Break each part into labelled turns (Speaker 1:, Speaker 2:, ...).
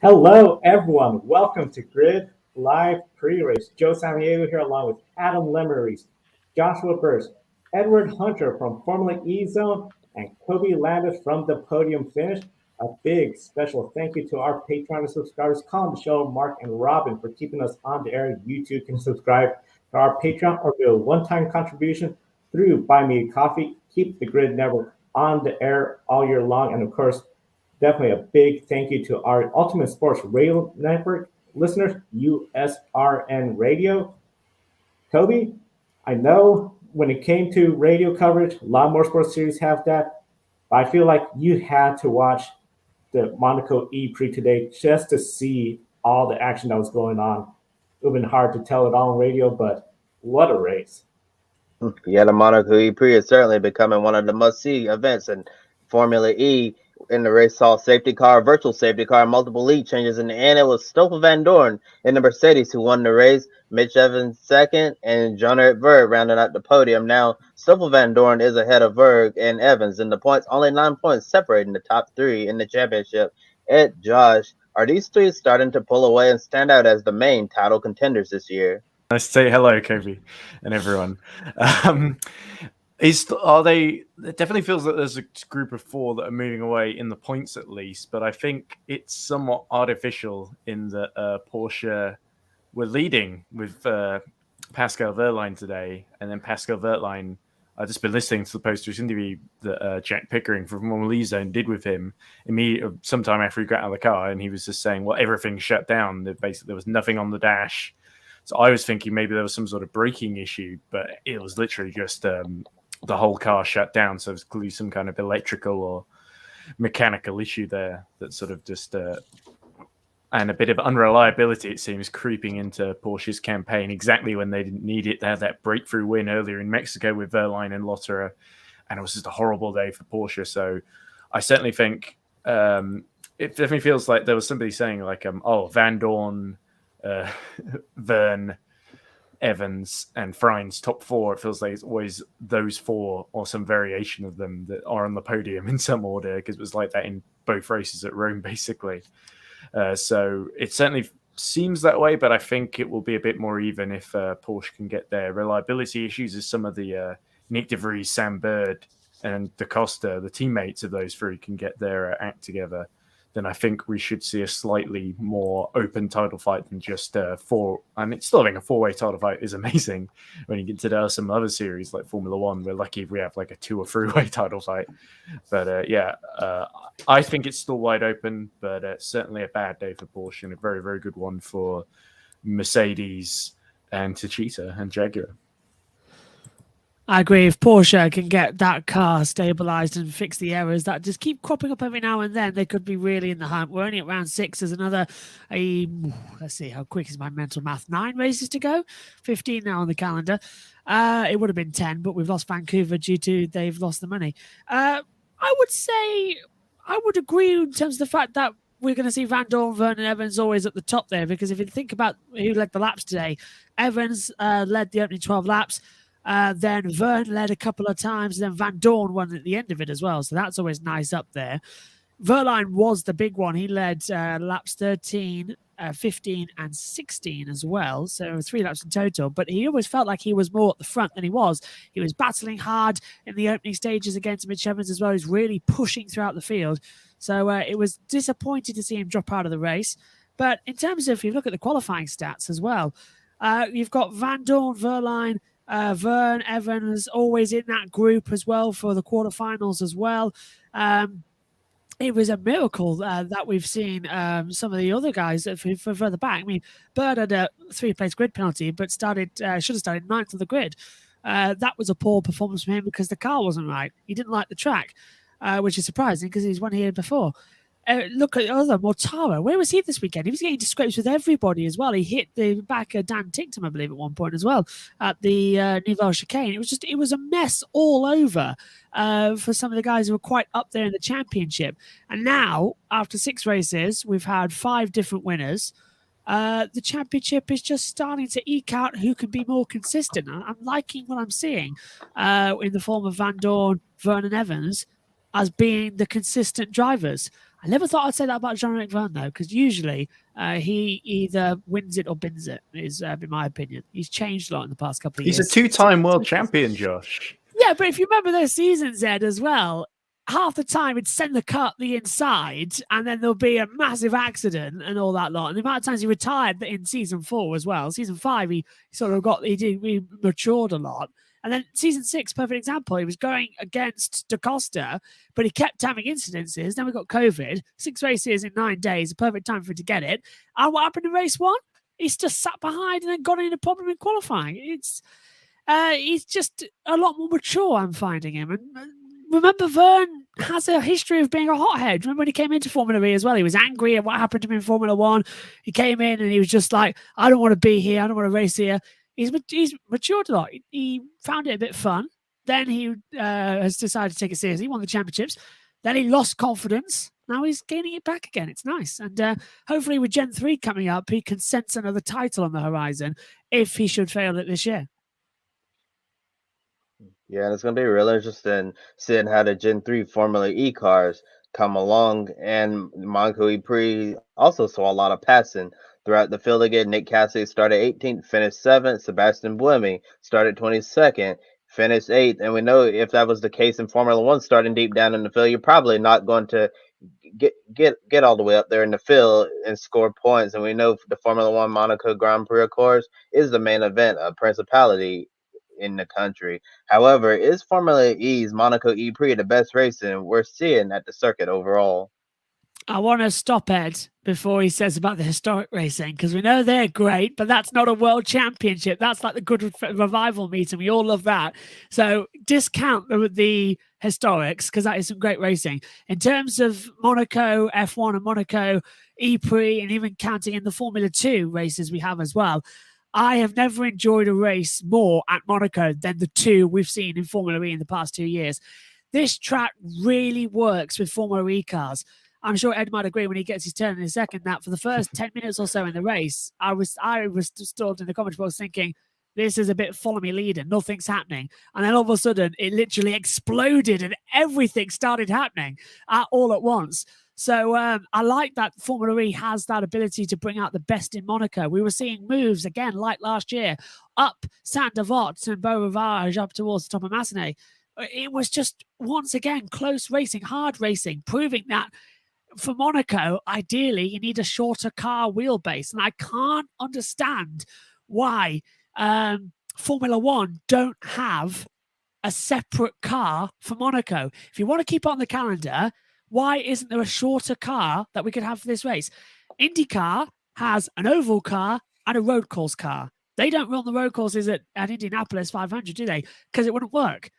Speaker 1: Hello, everyone. Welcome to Grid Live Pre-Race. Joe Samaniego here along with Adam Lemeries, Joshua Burst, Edward Hunter from Formula E Zone, and Kobe Landis from the Podium Finish. A big special thank you to our Patreon subscribers, Colin, Michelle, Mark, and Robin for keeping us on the air. You too can subscribe to our Patreon or do a one-time contribution through Buy Me a Coffee. Keep the Grid Network on the air all year long. And of course, definitely a big thank you to our Ultimate Sports Radio Network listeners, USRN Radio. Kobe, I know when it came to radio coverage, a lot more sports series have that, but I feel like you had to watch the Monaco E Prix today just to see all the action that was going on. It would have been hard to tell it all on radio, but what a race.
Speaker 2: Yeah, the Monaco E Prix is certainly becoming one of the must-see events in Formula E. In the race, saw safety car, virtual safety car, multiple lead changes in the end. It was Stoffel Van Dorn in the Mercedes who won the race. Mitch Evans second, and Jean-Eric Vergne rounded out the podium. Now, Stoffel Van Dorn is ahead of Vergne and Evans in the points. Only 9 points separating the top three in the championship. Ed, Josh, are these three starting to pull away and stand out as the main title contenders this year?
Speaker 3: Nice to say hello, Kobe, and everyone. It definitely feels like there's a group of four that are moving away in the points at least, but I think it's somewhat artificial in that Porsche were leading with Pascal Wehrlein today, and then Pascal Wehrlein, I've just been listening to the post-race interview that Jack Pickering from Formula E Zone did with him sometime after he got out of the car, and he was just saying, well, everything shut down. Basically, there was nothing on the dash. So I was thinking maybe there was some sort of braking issue, but it was literally just the whole car shut down. So it was clearly some kind of electrical or mechanical issue there that sort of just and a bit of unreliability, it seems, creeping into Porsche's campaign exactly when they didn't need it. They had that breakthrough win earlier in Mexico with Wehrlein and Lotterer, and it was just a horrible day for Porsche. So I certainly think it definitely feels like there was somebody saying like, Van Dorn, Vergne, Evans, and Freins top four. It feels like it's always those four or some variation of them that are on the podium in some order, because it was like that in both races at Rome, basically. So it certainly seems that way, but I think it will be a bit more even if Porsche can get their reliability issues as some of the Nick De Vries, Sam Bird, and Da Costa, the teammates of those three, can get their act together. Then I think we should see a slightly more open title fight than just four. I mean, still having a four-way title fight is amazing when you consider some other series like Formula One. We're lucky if we have like a 2 or 3-way title fight. But I think it's still wide open, but certainly a bad day for Porsche and a very, very good one for Mercedes and Techeetah and Jaguar.
Speaker 4: I agree. If Porsche can get that car stabilized and fix the errors that just keep cropping up every now and then, they could be really in the hunt. We're only at round 6. There's another, let's see, how quick is my mental math? 9 races to go, 15 now on the calendar. It would have been 10, but we've lost Vancouver due to they've lost the money. I would say, I would agree in terms of the fact that we're going to see Van Dorn, Vergne, and Evans always at the top there, because if you think about who led the laps today, Evans led the opening 12 laps. Then Vergne led a couple of times, and then Van Dorn won at the end of it as well. So that's always nice up there. Wehrlein was the big one. He led laps 13, 15, and 16 as well. So 3 laps in total. But he always felt like he was more at the front than he was. He was battling hard in the opening stages against Mitch Evans as well. He was really pushing throughout the field. So it was disappointing to see him drop out of the race. But in terms of, if you look at the qualifying stats as well, you've got Van Dorn, Wehrlein, Vergne, Evans, always in that group as well for the quarterfinals as well. It was a miracle that we've seen some of the other guys further back. I mean, Bird had a 3-place grid penalty, but should have started 9th on the grid. That was a poor performance from him because the car wasn't right. He didn't like the track, which is surprising because he's won here before. Look at other Mortara. Where was he this weekend? He was getting into scrapes with everybody as well. He hit the back of Dan Tinctum, I believe, at one point as well at the Nivelle chicane. It was a mess all over for some of the guys who were quite up there in the championship. And now, after 6 races, we've had 5 different winners. The championship is just starting to eke out who can be more consistent. I'm liking what I'm seeing in the form of Van Dorn, Vergne, and Evans. as being the consistent drivers. I never thought I'd say that about John McVerne, though, because usually he either wins it or bins it, is in my opinion. He's changed a lot in the past couple of years.
Speaker 3: He's a two-time world champion, Josh.
Speaker 4: Yeah, but if you remember those seasons, Ed, as well, half the time it'd send the car up the inside and then there'll be a massive accident and all that lot. And the amount of times he retired in season 4 as well. Season 5, he matured a lot. And then season 6, perfect example, he was going against Da Costa, but he kept having incidences. Then we got COVID, 6 races in 9 days, a perfect time for him to get it. And what happened in race 1? He's just sat behind and then got in a problem in qualifying. He's just a lot more mature, I'm finding him. And remember, Verne has a history of being a hothead. Remember when he came into Formula E as well? He was angry at what happened to him in Formula 1. He came in and he was just like, I don't want to be here. I don't want to race here. He's matured a lot. He found it a bit fun. Then he has decided to take it seriously. He won the championships. Then he lost confidence. Now he's gaining it back again. It's nice. And hopefully with Gen 3 coming up, he can sense another title on the horizon if he should fail it this year.
Speaker 2: Yeah, and it's going to be real interesting seeing how the Gen 3 Formula E cars come along. And Monaco E Prix also saw a lot of passing throughout the field again. Nick Cassidy started 18th, finished 7th. Sebastian Buemi started 22nd, finished 8th. And we know if that was the case in Formula 1, starting deep down in the field, you're probably not going to get all the way up there in the field and score points. And we know the Formula 1 Monaco Grand Prix, of course, is the main event, a principality in the country. However, is Formula E's Monaco E Prix the best racing we're seeing at the circuit overall?
Speaker 4: I want to stop Ed before he says about the historic racing, because we know they're great, but that's not a world championship. That's like the good revival meeting. We all love that. So discount the historics, because that is some great racing. In terms of Monaco F1 and Monaco E Prix, and even counting in the Formula 2 races we have as well, I have never enjoyed a race more at Monaco than the 2 we've seen in Formula E in the past 2 years. This track really works with Formula E cars. I'm sure Ed might agree when he gets his turn in a second that for the first 10 minutes or so in the race, I was stood in the comment box thinking, this is a bit follow me leader, nothing's happening. And then all of a sudden, it literally exploded and everything started happening all at once. So I like that Formula E has that ability to bring out the best in Monaco. We were seeing moves, again, like last year, up Saint-Devote and Beau Rivage up towards the top of Massenet. It was just, once again, close racing, hard racing, proving that for Monaco, ideally, you need a shorter car wheelbase. And I can't understand why Formula 1 don't have a separate car for Monaco. If you want to keep it on the calendar, why isn't there a shorter car that we could have for this race? INDYCAR has an oval car and a road course car. They don't run the road courses at Indianapolis 500, do they? Because it wouldn't work.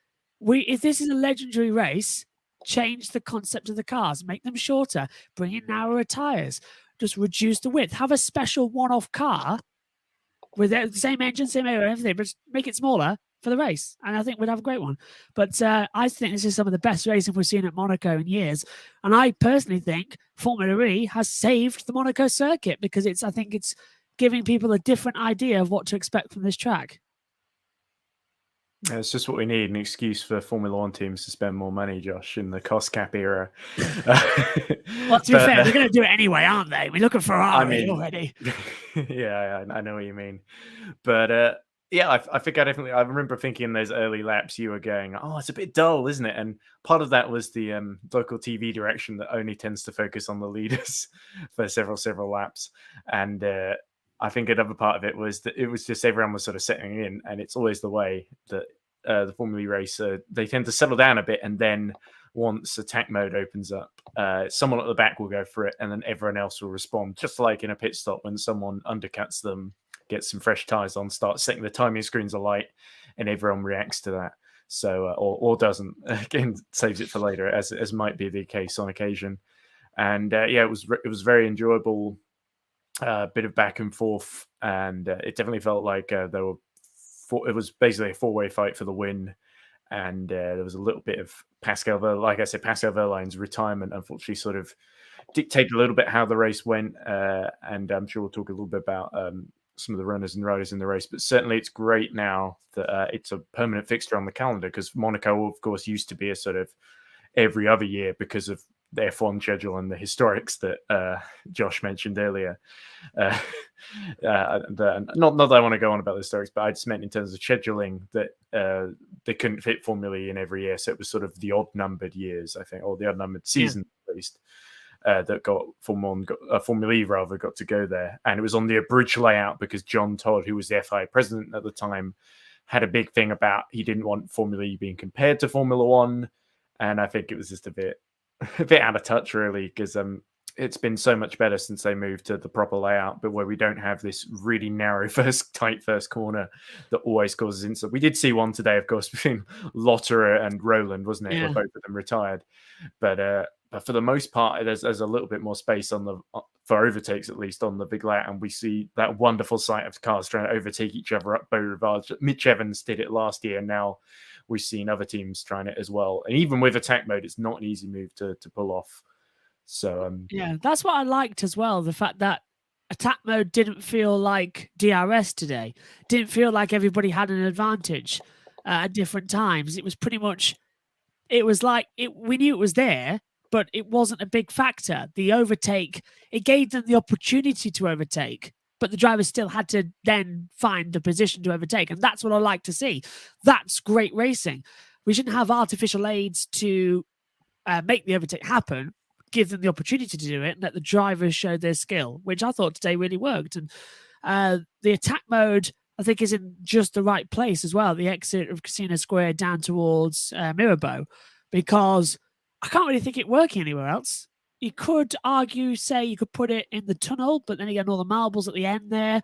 Speaker 4: If this is a legendary race, change the concept of the cars, make them shorter, bring in narrower tires, just reduce the width, have a special one-off car with the same engine, same air, everything, but just make it smaller for the race. And I think we'd have a great one. But I think this is some of the best racing we've seen at Monaco in years. And I personally think Formula E has saved the Monaco circuit because I think it's giving people a different idea of what to expect from this track.
Speaker 3: It's just what we need, an excuse for Formula 1 teams to spend more money, Josh, in the cost cap era.
Speaker 4: Well, to be fair, they're going to do it anyway, aren't they? We look at Ferrari already.
Speaker 3: Yeah, I know what you mean. But yeah, I think I remember thinking in those early laps, you were going, oh, it's a bit dull, isn't it? And part of that was the local TV direction that only tends to focus on the leaders for several laps. And I think another part of it was that it was just everyone was sort of settling in, and it's always the way that the Formula E race, they tend to settle down a bit, and then once attack mode opens up, someone at the back will go for it, and then everyone else will respond, just like in a pit stop when someone undercuts them, gets some fresh tires on, starts setting the timing screens alight, and everyone reacts to that. So, or doesn't, again, saves it for later, as might be the case on occasion. And yeah, it was very enjoyable. Bit of back and forth, and it definitely felt like it was basically a four-way fight for the win. And there was a little bit of Pascal Wehrlein's retirement, unfortunately, sort of dictated a little bit how the race went. And I'm sure we'll talk a little bit about some of the runners and riders in the race. But certainly, it's great now that it's a permanent fixture on the calendar, because Monaco, of course, used to be a sort of every other year because of the F1 schedule and the historics that Josh mentioned earlier. Not that I want to go on about the historics, but I just meant in terms of scheduling that they couldn't fit Formula E in every year. So it was sort of the odd numbered years, I think, or the odd numbered season at least, that got Formula E rather got to go there. And it was on the abridged layout because John Todd, who was the FIA president at the time, had a big thing about he didn't want Formula E being compared to Formula One. And I think it was just a bit out of touch, really, because it's been so much better since they moved to the proper layout, but where we don't have this really narrow tight first corner that always causes incident. We did see one today, of course, between Lotterer and Roland, wasn't it?
Speaker 4: Yeah.
Speaker 3: Where both of them retired. But for the most part, there's a little bit more space for overtakes, at least on the big layout, and we see that wonderful sight of cars trying to overtake each other up Beau Rivage. Mitch Evans did it last year, and now we've seen other teams trying it as well. And even with attack mode, it's not an easy move to pull off. So
Speaker 4: yeah, that's what I liked as well. The fact that attack mode didn't feel like DRS today. Didn't feel like everybody had an advantage at different times. It was pretty much, it was like, we knew it was there, but it wasn't a big factor. The overtake, it gave them the opportunity to overtake, but the drivers still had to then find the position to overtake. And that's what I like to see. That's great racing. We shouldn't have artificial aids to make the overtake happen, give them the opportunity to do it, and let the drivers show their skill, which I thought today really worked. And the attack mode, I think, is in just the right place as well, the exit of Casino Square down towards Mirabeau, because I can't really think it working anywhere else. You could say you could put it in the tunnel, but then again, all the marbles at the end there.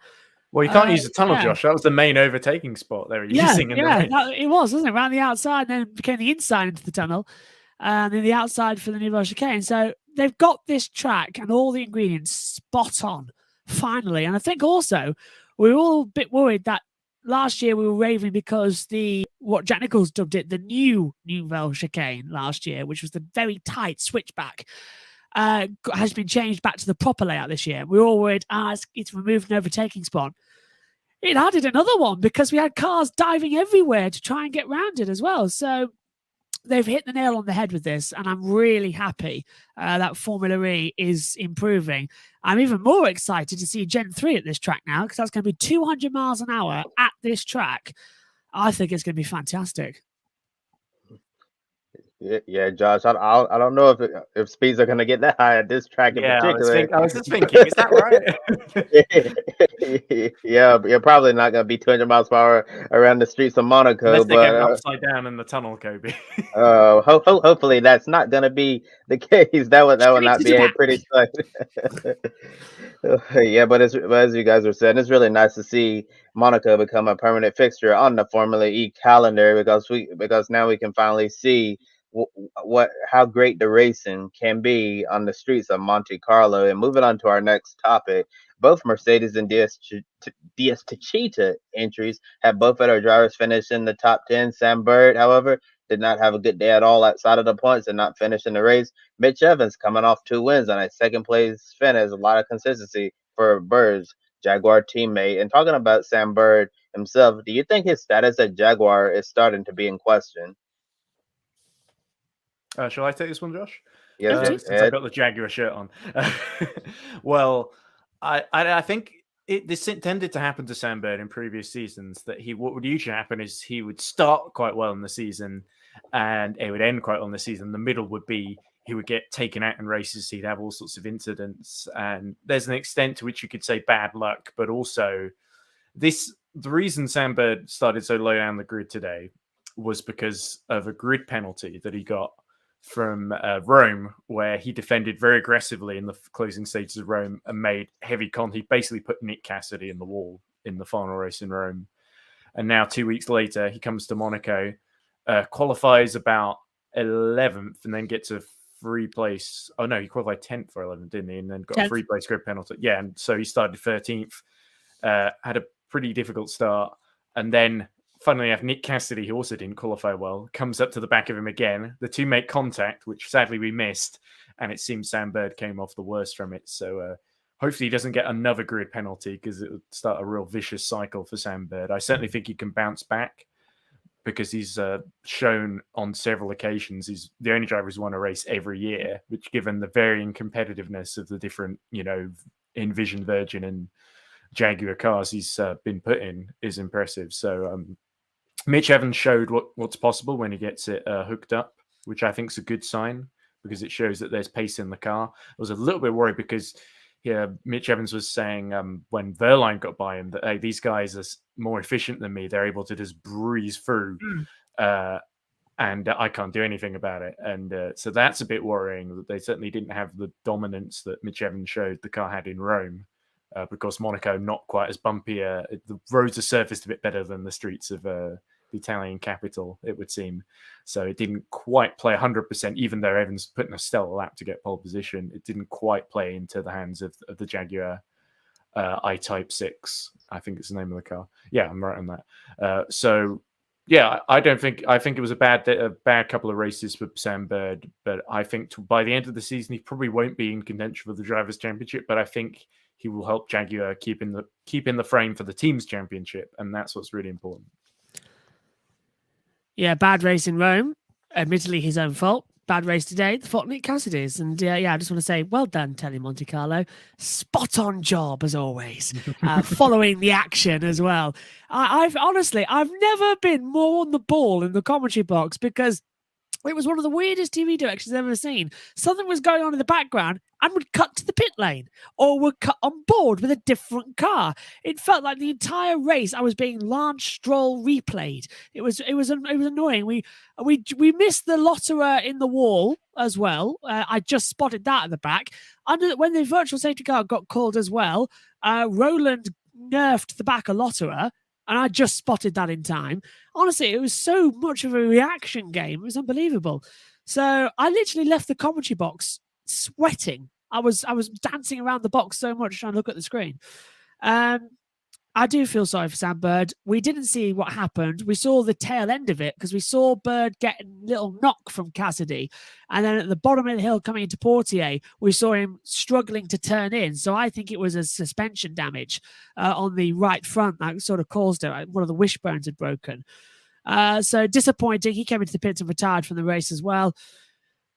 Speaker 3: Well, you can't use the tunnel, Josh. That was the main overtaking spot they were using.
Speaker 4: It was, wasn't it? Around the outside, then it became the inside into the tunnel, and then the outside for the Nouveau Chicane. So they've got this track and all the ingredients spot on, finally. And I think also we were all a bit worried that last year we were raving because what Jack Nicholls dubbed it, the new Nouveau Chicane last year, which was the very tight switchback, has been changed back to the proper layout this year. We were all worried, it's removed an overtaking spot. It added another one because we had cars diving everywhere to try and get round it as well. So they've hit the nail on the head with this, and I'm really happy that Formula E is improving. I'm even more excited to see Gen 3 at this track now, because that's going to be 200 miles an hour at this track. I think it's going to be fantastic.
Speaker 2: Yeah, Josh. I don't know if speeds are going to get that high at this track in particular.
Speaker 3: I was just thinking, is that
Speaker 2: right? Yeah, you're probably not going to be 200 miles per hour around the streets of Monaco.
Speaker 3: Unless they get upside down in the tunnel, Kobe.
Speaker 2: Hopefully that's not going to be the case. That would not be a pretty sight. Yeah, but as you guys were saying, it's really nice to see Monaco become a permanent fixture on the Formula E calendar, because now we can finally see how great the racing can be on the streets of Monte Carlo. And moving on to our next topic, both Mercedes and DS Techeetah entries have both of their drivers finish in the top 10. Sam Bird, however, did not have a good day at all outside of the points and not finish in the race. Mitch Evans coming off 2 wins on a second place finish. A lot of consistency for Bird's Jaguar teammate. And talking about Sam Bird himself, do you think his status at Jaguar is starting to be in question?
Speaker 3: Shall I take this one, Josh?
Speaker 2: Yeah,
Speaker 3: since I got the Jaguar shirt on. Well, I think this tended to happen to Sam Bird in previous seasons, that what would usually happen is he would start quite well in the season and it would end quite well in the season. The middle would be he would get taken out in races. He'd have all sorts of incidents, and there's an extent to which you could say bad luck, but also the reason Sam Bird started so low down the grid today was because of a grid penalty that he got from Rome, where he defended very aggressively in the closing stages of Rome and made heavy contact. He basically put Nick Cassidy in the wall in the final race in Rome. And now 2 weeks later, he comes to Monaco, qualifies about 11th, and then gets a free place. Oh no, he qualified 10th or 11th, didn't he? And then got 10th. A free place grid penalty. Yeah, and so he started 13th, had a pretty difficult start, and then funnily enough, Nick Cassidy, who also didn't qualify well, comes up to the back of him again. The two make contact, which sadly we missed, and it seems Sam Bird came off the worst from it. So hopefully he doesn't get another grid penalty, because it would start a real vicious cycle for Sam Bird. I certainly think he can bounce back, because he's shown on several occasions he's the only driver who's won a race every year, which, given the varying competitiveness of the different, Envision, Virgin, and Jaguar cars he's been put in, is impressive. So Mitch Evans showed what's possible when he gets it hooked up, which I think is a good sign, because it shows that there's pace in the car. I was a little bit worried because Mitch Evans was saying when Verline got by him that, hey, these guys are more efficient than me. They're able to just breeze through, and I can't do anything about it. And so that's a bit worrying, that they certainly didn't have the dominance that Mitch Evans showed the car had in Rome. Because Monaco, not quite as bumpy. The roads are surfaced a bit better than the streets of the Italian capital, it would seem. So it didn't quite play 100%, even though Evans put in a stellar lap to get pole position. It didn't quite play into the hands of the Jaguar I-Type 6. I think it's the name of the car. Yeah, I'm right on that. I think it was a bad couple of races for Sam Bird, but I think by the end of the season, he probably won't be in contention for the Drivers' Championship, but I think he will help Jaguar keep in the frame for the Teams' Championship, and that's what's really important.
Speaker 4: Yeah, bad race in Rome. Admittedly, his own fault. Bad race today. The fault Nick Cassidy's. And I just want to say, well done, Telly Monte Carlo. Spot on job as always. Following the action as well. I've never been more on the ball in the commentary box, because it was one of the weirdest TV directions I've ever seen. Something was going on in the background and would cut to the pit lane, or would cut on board with a different car. It felt like the entire race I was being Lance Stroll replayed. It was annoying. We missed the Lotterer in the wall as well. I just spotted that at the back. When the virtual safety car got called as well, Roland nerfed the back of Lotterer, and I just spotted that in time. Honestly, it was so much of a reaction game. It was unbelievable. So I literally left the commentary box sweating. I was dancing around the box so much trying to look at the screen. I do feel sorry for Sam Bird. We didn't see what happened. We saw the tail end of it, because we saw Bird get a little knock from Cassidy. And then at the bottom of the hill coming into Portier, we saw him struggling to turn in. So I think it was a suspension damage on the right front that sort of caused it. One of the wishbones had broken. So disappointing. He came into the pits and retired from the race as well.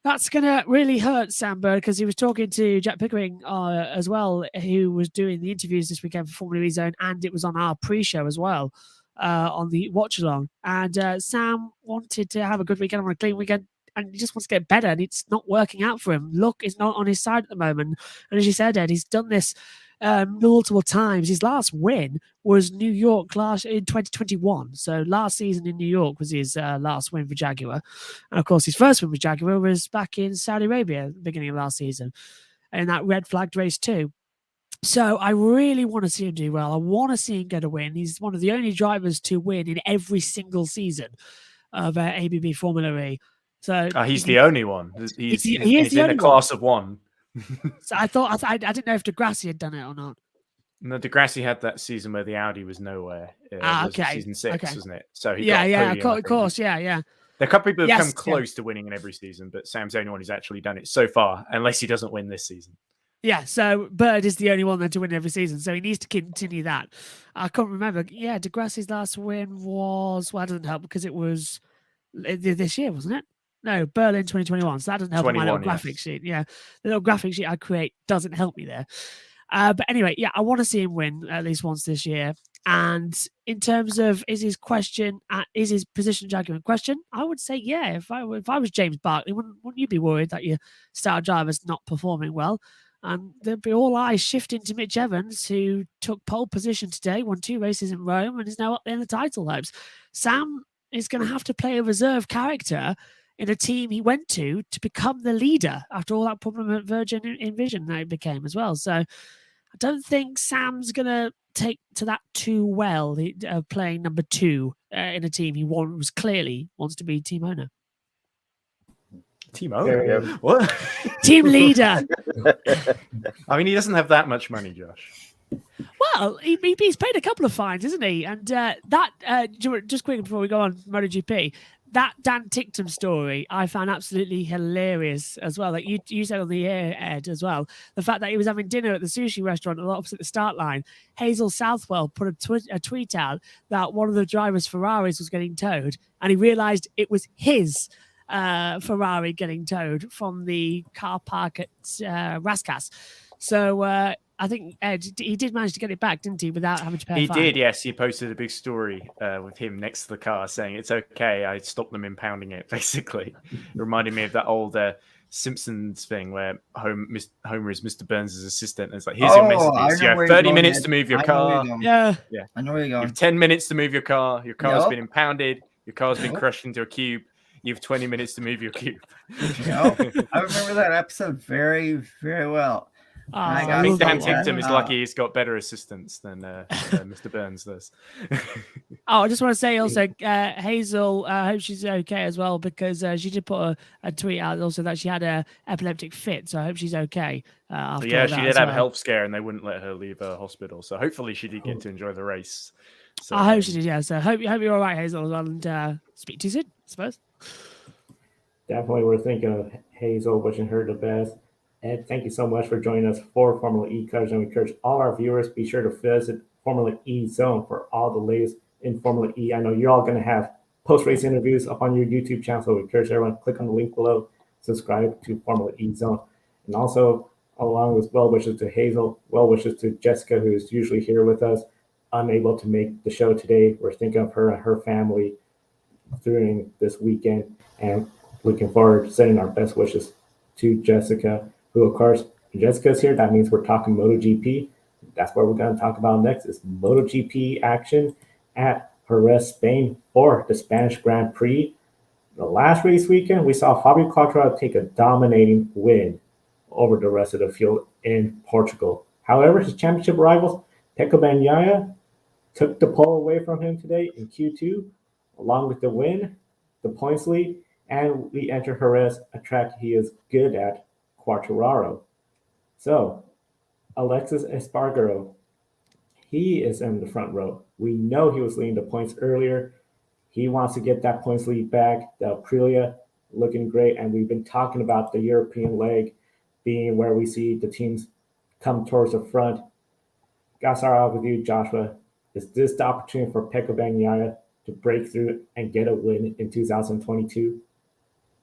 Speaker 4: That's going to really hurt Sam Bird, because he was talking to Jack Pickering as well, who was doing the interviews this weekend for Formula E Zone, and it was on our pre-show as well, on the watch-along. And Sam wanted to have a good weekend, on a clean weekend, and he just wants to get better, and it's not working out for him. Luck is not on his side at the moment. And as you said, Ed, he's done this multiple times. His last win was New York in 2021. So last season in New York was his last win for Jaguar. And of course, his first win with Jaguar was back in Saudi Arabia at the beginning of last season, in that red flagged race too. So I really want to see him do well. I want to see him get a win. He's one of the only drivers to win in every single season of ABB Formula E. So
Speaker 3: he's the only one. He's in a class of one.
Speaker 4: So I didn't know if Degrassi had done it or not.
Speaker 3: No, Degrassi had that season where the Audi was nowhere.
Speaker 4: Okay.
Speaker 3: Season 6, wasn't it? So he
Speaker 4: of course, yeah. There
Speaker 3: are a couple of people who've come close to winning in every season, but Sam's the only one who's actually done it so far, unless he doesn't win this season.
Speaker 4: Yeah, so Bird is the only one then to win every season, so he needs to continue that. I can't remember. Yeah, Degrassi's last win was, well, that doesn't help because it was this year, wasn't it? No, Berlin 2021. So that doesn't help my little graphic sheet. Yeah, the little graphic sheet I create doesn't help me there. But anyway, yeah, I want to see him win at least once this year. And in terms of is his position Jaguar in question? I would say yeah. If I was James Barkley, wouldn't you be worried that your star driver's not performing well? And there'd be all eyes shifting to Mitch Evans, who took pole position today, won 2 races in Rome, and is now up there in the title hopes. Sam is going to have to play a reserve character in a team he went to become the leader after all that problem at Virgin Envision that he became as well. So I don't think Sam's going to take to that too well, playing number 2 in a team he clearly wants to be team owner.
Speaker 3: Team owner? What?
Speaker 4: Team leader.
Speaker 3: I mean, he doesn't have that much money, Josh.
Speaker 4: Well, he's paid a couple of fines, isn't he? And just quickly before we go on MotoGP, that Dan Ticktum story I found absolutely hilarious as well. Like you said on the air, Ed, as well. The fact that he was having dinner at the sushi restaurant opposite the start line. Hazel Southwell put a tweet out that one of the driver's Ferraris was getting towed, and he realised it was his Ferrari getting towed from the car park at Raskas. So I think Ed, he did manage to get it back, didn't he, without having to pay a fine?
Speaker 3: He did, yes. He posted a big story with him next to the car saying, it's okay, I stopped them impounding it, basically. It reminded me of that old Simpsons thing where Homer is Mr. Burns' assistant. And it's like, here's your messages. You have 30 minutes to move your car.
Speaker 4: Yeah.
Speaker 5: I know where you're going.
Speaker 3: You have 10 minutes to move your car. Your car's been impounded. Your car's been crushed into a cube. You have 20 minutes to move your cube.
Speaker 5: I remember that episode very, very well.
Speaker 3: I think Dan Ticktum is lucky he's got better assistants than Mr. Burns does.
Speaker 4: I just want to say also, Hazel, I hope she's okay as well, because she did put a tweet out also that she had a epileptic fit. So I hope she's okay.
Speaker 3: She did have a health scare and they wouldn't let her leave her hospital. So hopefully she did get to enjoy the race. So,
Speaker 4: I hope she did, yeah. So hope you're all right, Hazel, as well, and speak to you soon, I suppose.
Speaker 1: Definitely, we're thinking of Hazel, wishing her the best. Ed, thank you so much for joining us for Formula E coverage, and we encourage all our viewers, be sure to visit Formula E Zone for all the latest in Formula E. I know you're all going to have post-race interviews up on your YouTube channel, so we encourage everyone to click on the link below, subscribe to Formula E Zone. And also, along with well wishes to Hazel, well wishes to Jessica, who is usually here with us, unable to make the show today. We're thinking of her and her family during this weekend, and looking forward to sending our best wishes to Jessica, who, of course, Jessica's here. That means we're talking MotoGP. That's what we're going to talk about next, is MotoGP action at Jerez, Spain, for the Spanish Grand Prix. The last race weekend, we saw Fabio Quartararo take a dominating win over the rest of the field in Portugal. However, his championship rivals, Pecco Bagnaia, took the pole away from him today in Q2, along with the win, the points lead, and we enter Jerez, a track he is good at, Quartararo. So, Alexis Espargaro, he is in the front row. We know he was leading the points earlier. He wants to get that points lead back. The Aprilia looking great, and we've been talking about the European leg being where we see the teams come towards the front. Gotta start off with you, Joshua. Is this the opportunity for Pecco Bagnaia to break through and get a win in 2022?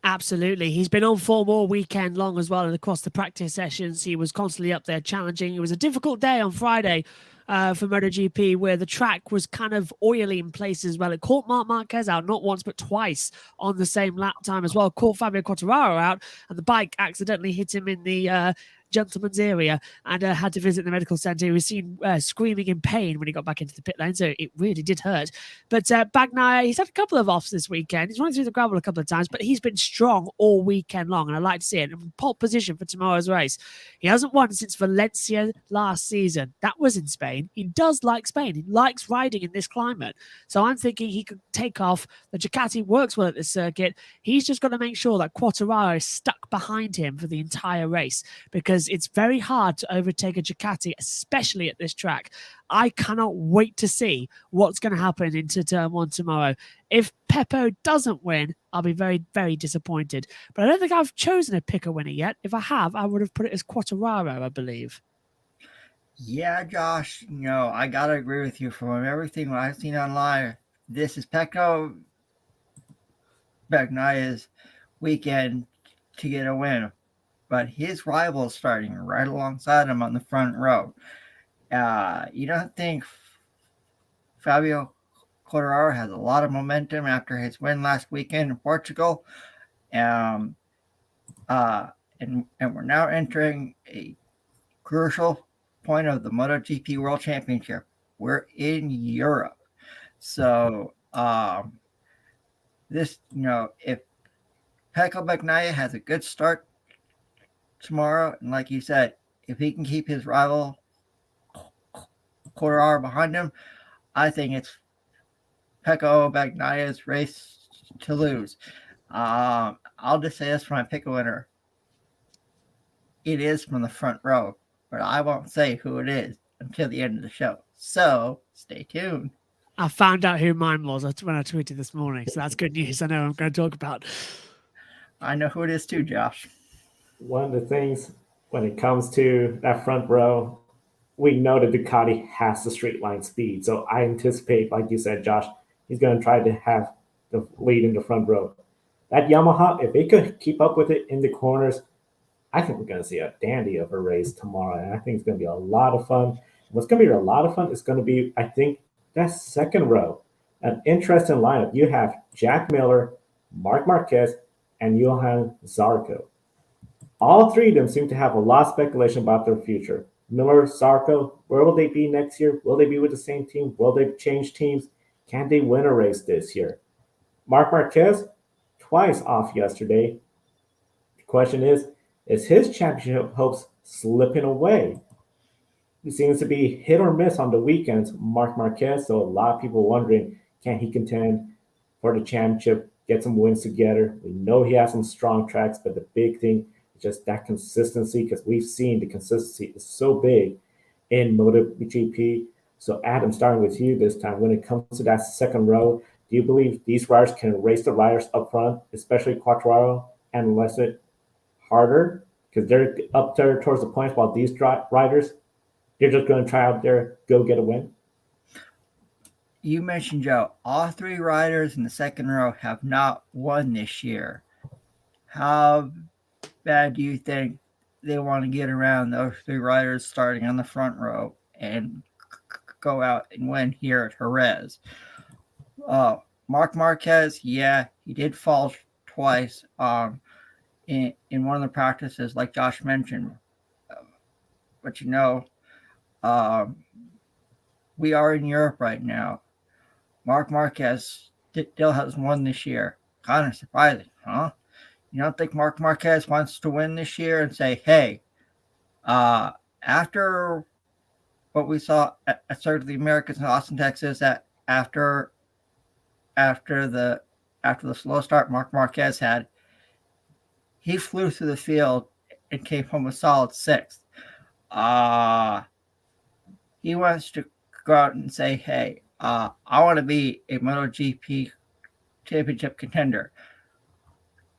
Speaker 4: Absolutely. He's been on form all weekend long as well, and across the practice sessions, he was constantly up there challenging. It was a difficult day on Friday for MotoGP, where the track was kind of oily in places. Well, it caught Marc Marquez out not once but twice on the same lap time as well. Caught Fabio Quartararo out, and the bike accidentally hit him in the gentleman's area, and had to visit the medical center. He was seen screaming in pain when he got back into the pit lane, so it really did hurt. But Bagnaia, he's had a couple of offs this weekend. He's running through the gravel a couple of times, but he's been strong all weekend long, and I like to see it. In pole position for tomorrow's race. He hasn't won since Valencia last season. That was in Spain. He does like Spain. He likes riding in this climate. So I'm thinking he could take off. The Ducati works well at this circuit. He's just got to make sure that Quartararo is stuck behind him for the entire race, because it's very hard to overtake a Ducati, especially at this track. I cannot wait to see what's going to happen into turn one tomorrow. If Peppo doesn't win, I'll be very, very disappointed. But I don't think I've chosen to pick a winner yet. If I have, I would have put it as Quartararo, I believe.
Speaker 5: Yeah, Josh, I got to agree with you. From everything I've seen online, this is Pecco Bagnaia's weekend to get a win. But his rival is starting right alongside him on the front row. You don't think Fabio Quartararo has a lot of momentum after his win last weekend in Portugal? And we're now entering a crucial point of the MotoGP World Championship. We're in Europe. So if Pecco Bagnaia has a good start tomorrow, and like you said, if he can keep his rival Quartararo behind him, I think it's Pecco Bagnaia's race to lose. I'll just say this for my pick a winner. It is from the front row, but I won't say who it is until the end of the show. So stay tuned.
Speaker 4: I found out who mine was when I tweeted this morning, so that's good news. I know I'm going to talk about.
Speaker 5: I know who it is too, Josh.
Speaker 1: One of the things when it comes to that front row, we know that Ducati has the straight line speed. So I anticipate, like you said, Josh, he's going to try to have the lead in the front row. That Yamaha, if they could keep up with it in the corners, I think we're going to see a dandy of a race tomorrow. And I think it's going to be a lot of fun. What's going to be a lot of fun is going to be, I think, that second row. An interesting lineup. You have Jack Miller, Marc Marquez, and Johan Zarco. All three of them seem to have a lot of speculation about their future. Miller, Zarco, where will they be next year? Will they be with the same team? Will they change teams? Can they win a race this year? Marc Marquez, twice off yesterday. The question is his championship hopes slipping away? He seems to be hit or miss on the weekends, Marc Marquez, so a lot of people wondering, can he contend for the championship, get some wins together? We know he has some strong tracks, but the big thing is just that consistency, because we've seen the consistency is so big in MotoGP. So Adam, starting with you this time, when it comes to that second row, do you believe these riders can race the riders up front, especially Quartararo, and less it harder? Because they're up there towards the points, while these riders, they're just going to try out there, go get a win.
Speaker 5: You mentioned, Joe, all three riders in the second row have not won this year. How bad do you think they want to get around those three riders starting on the front row and go out and win here at Jerez? Marc Marquez, yeah, he did fall twice in one of the practices, like Josh mentioned. But we are in Europe right now. Marc Marquez still hasn't won this year. Kind of surprising, huh? You don't think Marc Marquez wants to win this year and say, hey, after what we saw at Circuit of the Americas in Austin, Texas, that after the slow start Marc Marquez had, he flew through the field and came home a solid sixth. He wants to go out and say, hey, I want to be a MotoGP championship contender.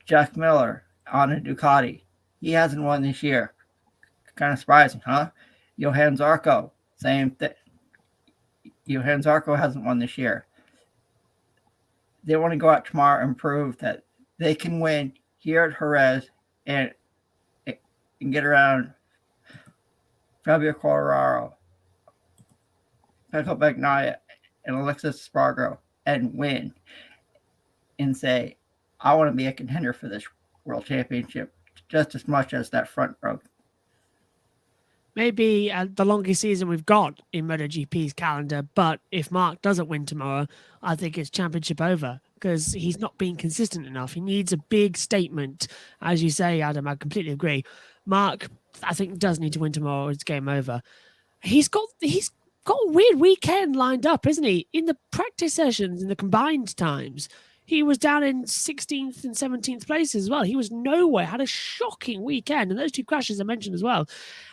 Speaker 5: Jack Miller on a Ducati. He hasn't won this year. Kind of surprising, huh? Johan Zarco, same thing. Johan Zarco hasn't won this year. They want to go out tomorrow and prove that they can win here at Jerez and get around Fabio Quartararo, Pecco Bagnaia, and Alexis Spargo and win and say, I want to be a contender for this world championship just as much as that front row.
Speaker 4: Maybe the longest season we've got in MotoGP's calendar, but if Marc doesn't win tomorrow, I think it's championship over because he's not being consistent enough. He needs a big statement. As you say, Adam, I completely agree. Marc, I think, does need to win tomorrow. It's game over. He's got a weird weekend lined up, isn't he? In the practice sessions, in the combined times, he was down in 16th and 17th place as well. He was nowhere, had a shocking weekend. And those two crashes I mentioned as well.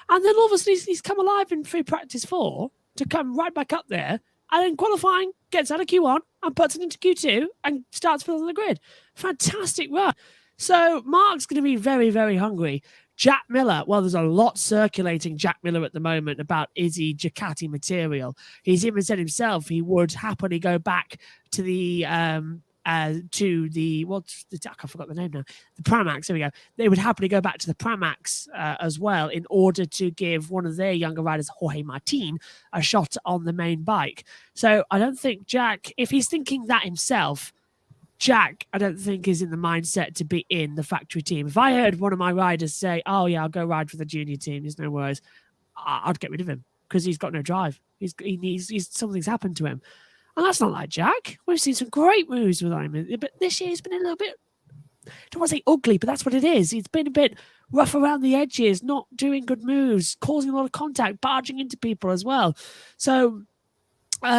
Speaker 4: And then all of a sudden he's come alive in free practice 4 to come right back up there. And then qualifying, gets out of Q1 and puts it into Q2 and starts filling the grid. Fantastic run. So Marc's going to be very, very hungry. Jack Miller, well, there's a lot circulating Jack Miller at the moment about is he Ducati material. He's even said himself he would happily go back to the I forgot the name now. The Pramax. There we go. They would happily go back to the Pramax as well in order to give one of their younger riders, Jorge Martin, a shot on the main bike. So I don't think Jack, if he's thinking that himself, Jack, I don't think is in the mindset to be in the factory team. If I heard one of my riders say, "Oh yeah, I'll go ride for the junior team," there's no worries, I'd get rid of him because he's got no drive. Something's happened to him. And that's not like Jack. We've seen some great moves with him. But this year he's been a little bit, I don't want to say ugly, but that's what it is. He's been a bit rough around the edges, not doing good moves, causing a lot of contact, barging into people as well. So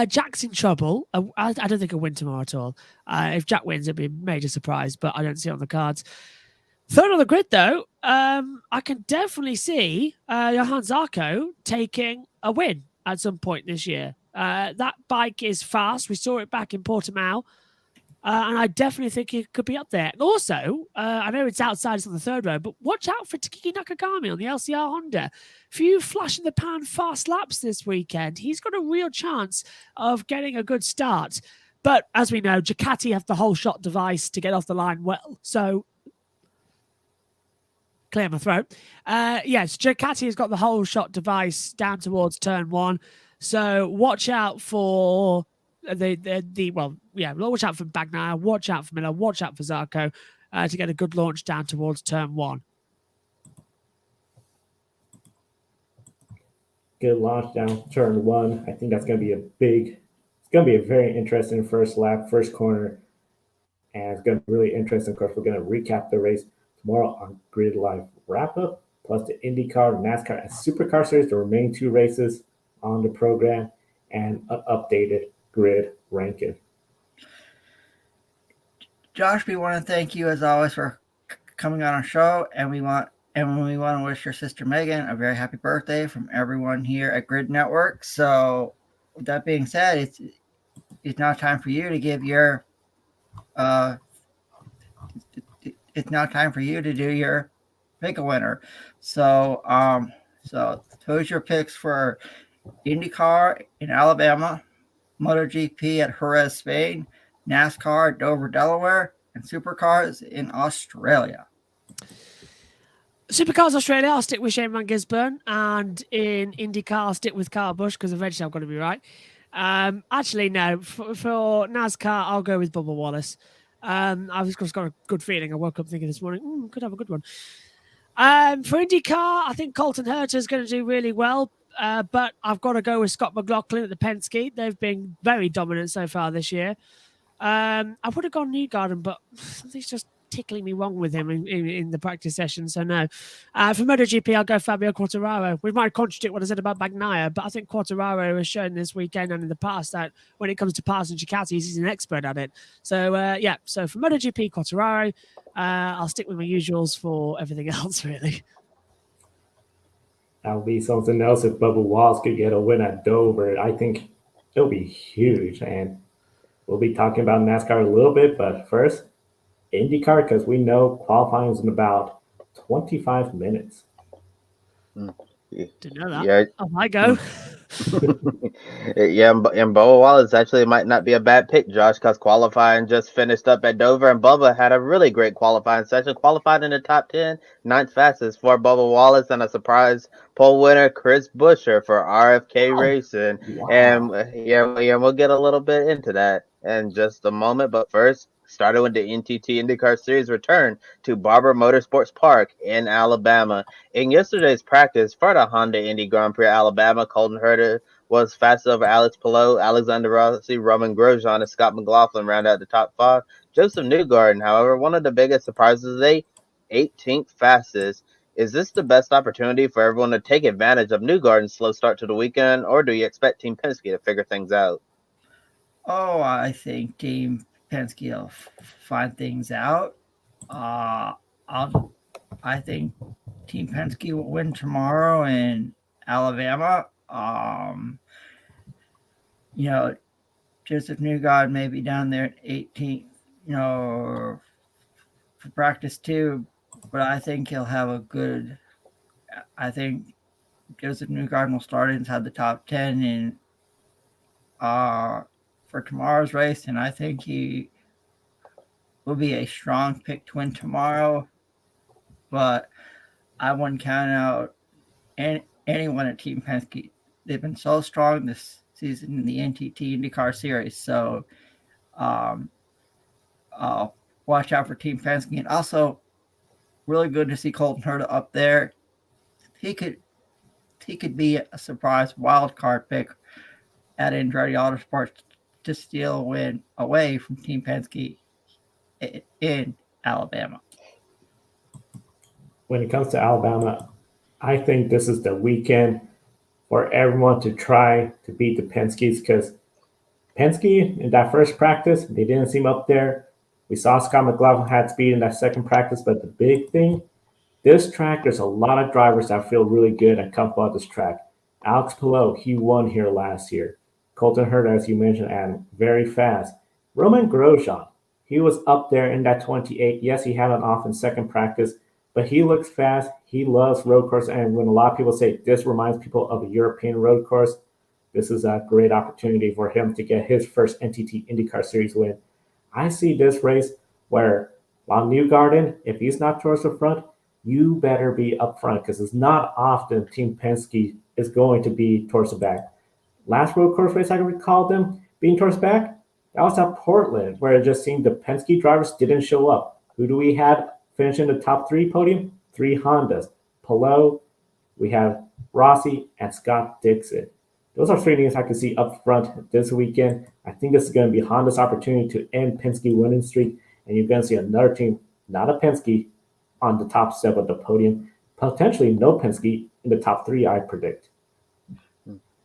Speaker 4: Jack's in trouble. I don't think he'll win tomorrow at all. If Jack wins, it'd be a major surprise, but I don't see it on the cards. Third on the grid, though, I can definitely see Johan Zarco taking a win at some point this year. That bike is fast. We saw it back in Portimao. And I definitely think it could be up there. And also, I know it's outside, it's on the third row, but watch out for Takiki Nakagami on the LCR Honda. Few flash in the pan fast laps this weekend. He's got a real chance of getting a good start. But as we know, Ducati have the whole shot device to get off the line well. So, clear my throat. Yes, Ducati has got the whole shot device down towards turn 1. So watch out for watch out for Bagnaia, watch out for Miller, watch out for Zarco to get a good launch down towards turn 1.
Speaker 1: Good launch down turn 1. I think that's going to be a very interesting first lap, first corner. And it's going to be really interesting. Of course, we're going to recap the race tomorrow on Grid Live Wrap Up, plus the INDYCAR, NASCAR, and Supercars Series, the remaining 2 races on the program, and an updated grid ranking.
Speaker 5: Josh, we want to thank you as always for coming on our show, and we want to wish your sister Megan a very happy birthday from everyone here at Grid Network. So, with that being said, it's now time for you to give your it's now time for you to do your pick a winner. So who's your picks for INDYCAR in Alabama, MotoGP at Jerez, Spain, NASCAR, Dover, Delaware, and Supercars in Australia?
Speaker 4: Supercars Australia, I'll stick with Shane Van Gisbergen, and in INDYCAR, I'll stick with Kyle Busch because eventually I've got to be right. Actually, no, for NASCAR, I'll go with Bubba Wallace. I've just got a good feeling. I woke up thinking this morning, could have a good one. For INDYCAR, I think Colton Herta is going to do really well. But I've got to go with Scott McLaughlin at the Penske. They've been very dominant so far this year. I would have gone Newgarden, but something's just tickling me wrong with him in the practice session. So no. For MotoGP, I'll go Fabio Quartararo. We might contradict what I said about Bagnaia, but I think Quartararo has shown this weekend and in the past that when it comes to passing Ducatis, he's an expert at it. So so for MotoGP, Quartararo, I'll stick with my usuals for everything else, really.
Speaker 1: That would be something else if Bubba Wallace could get a win at Dover. I think it'll be huge. And we'll be talking about NASCAR a little bit, but first, INDYCAR, because we know qualifying is in about 25 minutes.
Speaker 4: Didn't know that.
Speaker 2: Yeah.
Speaker 4: Oh, I go.
Speaker 2: Yeah, and Bubba Wallace actually might not be a bad pick, Josh, because qualifying just finished up at Dover, and Bubba had a really great qualifying session, qualified in the top 10, 9th fastest for Bubba Wallace, and a surprise pole winner, Chris Buescher for RFK Racing.
Speaker 1: Wow.
Speaker 2: And we'll get a little bit into that in just a moment, but first, started with the NTT INDYCAR Series return to Barber Motorsports Park in Alabama. In yesterday's practice for the Honda Indy Grand Prix Alabama, Colton Herta was fast over Alex Palou, Alexander Rossi, Roman Grosjean, and Scott McLaughlin round out the top 5. Joseph Newgarden, however, one of the biggest surprises today, 18th fastest. Is this the best opportunity for everyone to take advantage of Newgarden's slow start to the weekend, or do you expect Team Penske to figure things out?
Speaker 5: Oh, I think Team Penske will find things out. I think Team Penske will win tomorrow in Alabama. Joseph Newgarden may be down there at 18th, for practice too, but I think he'll have a good. I think Joseph Newgarden will start inside the top 10 in for tomorrow's race, and I think he will be a strong pick to win tomorrow, but I wouldn't count out anyone at Team Penske. They've been so strong this season in the NTT INDYCAR Series, so watch out for Team Penske. And also, really good to see Colton Herta up there. He could be a surprise wild card pick at Andretti Autosports to steal a win away from Team Penske in Alabama.
Speaker 1: When it comes to Alabama, I think this is the weekend for everyone to try to beat the Penskes, because Penske in that first practice, they didn't seem up there. We saw Scott McLaughlin had speed in that second practice, but the big thing, this track, there's a lot of drivers that feel really good and comfortable at this track. Alex Palou, he won here last year. Colton Herta, as you mentioned, and very fast. Roman Grosjean, he was up there in that 28. Yes, he had an off in second practice, but he looks fast. He loves road course. And when a lot of people say this reminds people of a European road course, this is a great opportunity for him to get his first NTT IndyCar Series win. I see this race where while Newgarden, if he's not towards the front, you better be up front because it's not often Team Penske is going to be towards the back. Last road course race I can recall them being towards the back, that was at Portland, where it just seemed the Penske drivers didn't show up. Who do we have finishing the top three podium? Three Hondas. Palou, we have Rossi, and Scott Dixon. Those are three names I can see up front this weekend. I think this is going to be Honda's opportunity to end Penske winning streak, and you're going to see another team, not a Penske, on the top step of the podium. Potentially no Penske in the top three, I predict.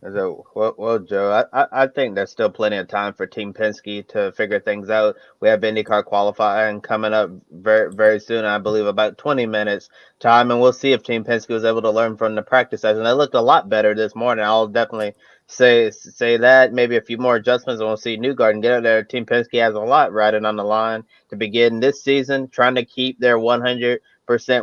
Speaker 2: So, well, Joe, I think there's still plenty of time for Team Penske to figure things out. We have IndyCar qualifying coming up very, very soon. I believe about 20 minutes time, and we'll see if Team Penske was able to learn from the practice session. They looked a lot better this morning. I'll definitely say that. Maybe a few more adjustments, and we'll see Newgarden get up there. Team Penske has a lot riding on the line to begin this season, trying to keep their 100%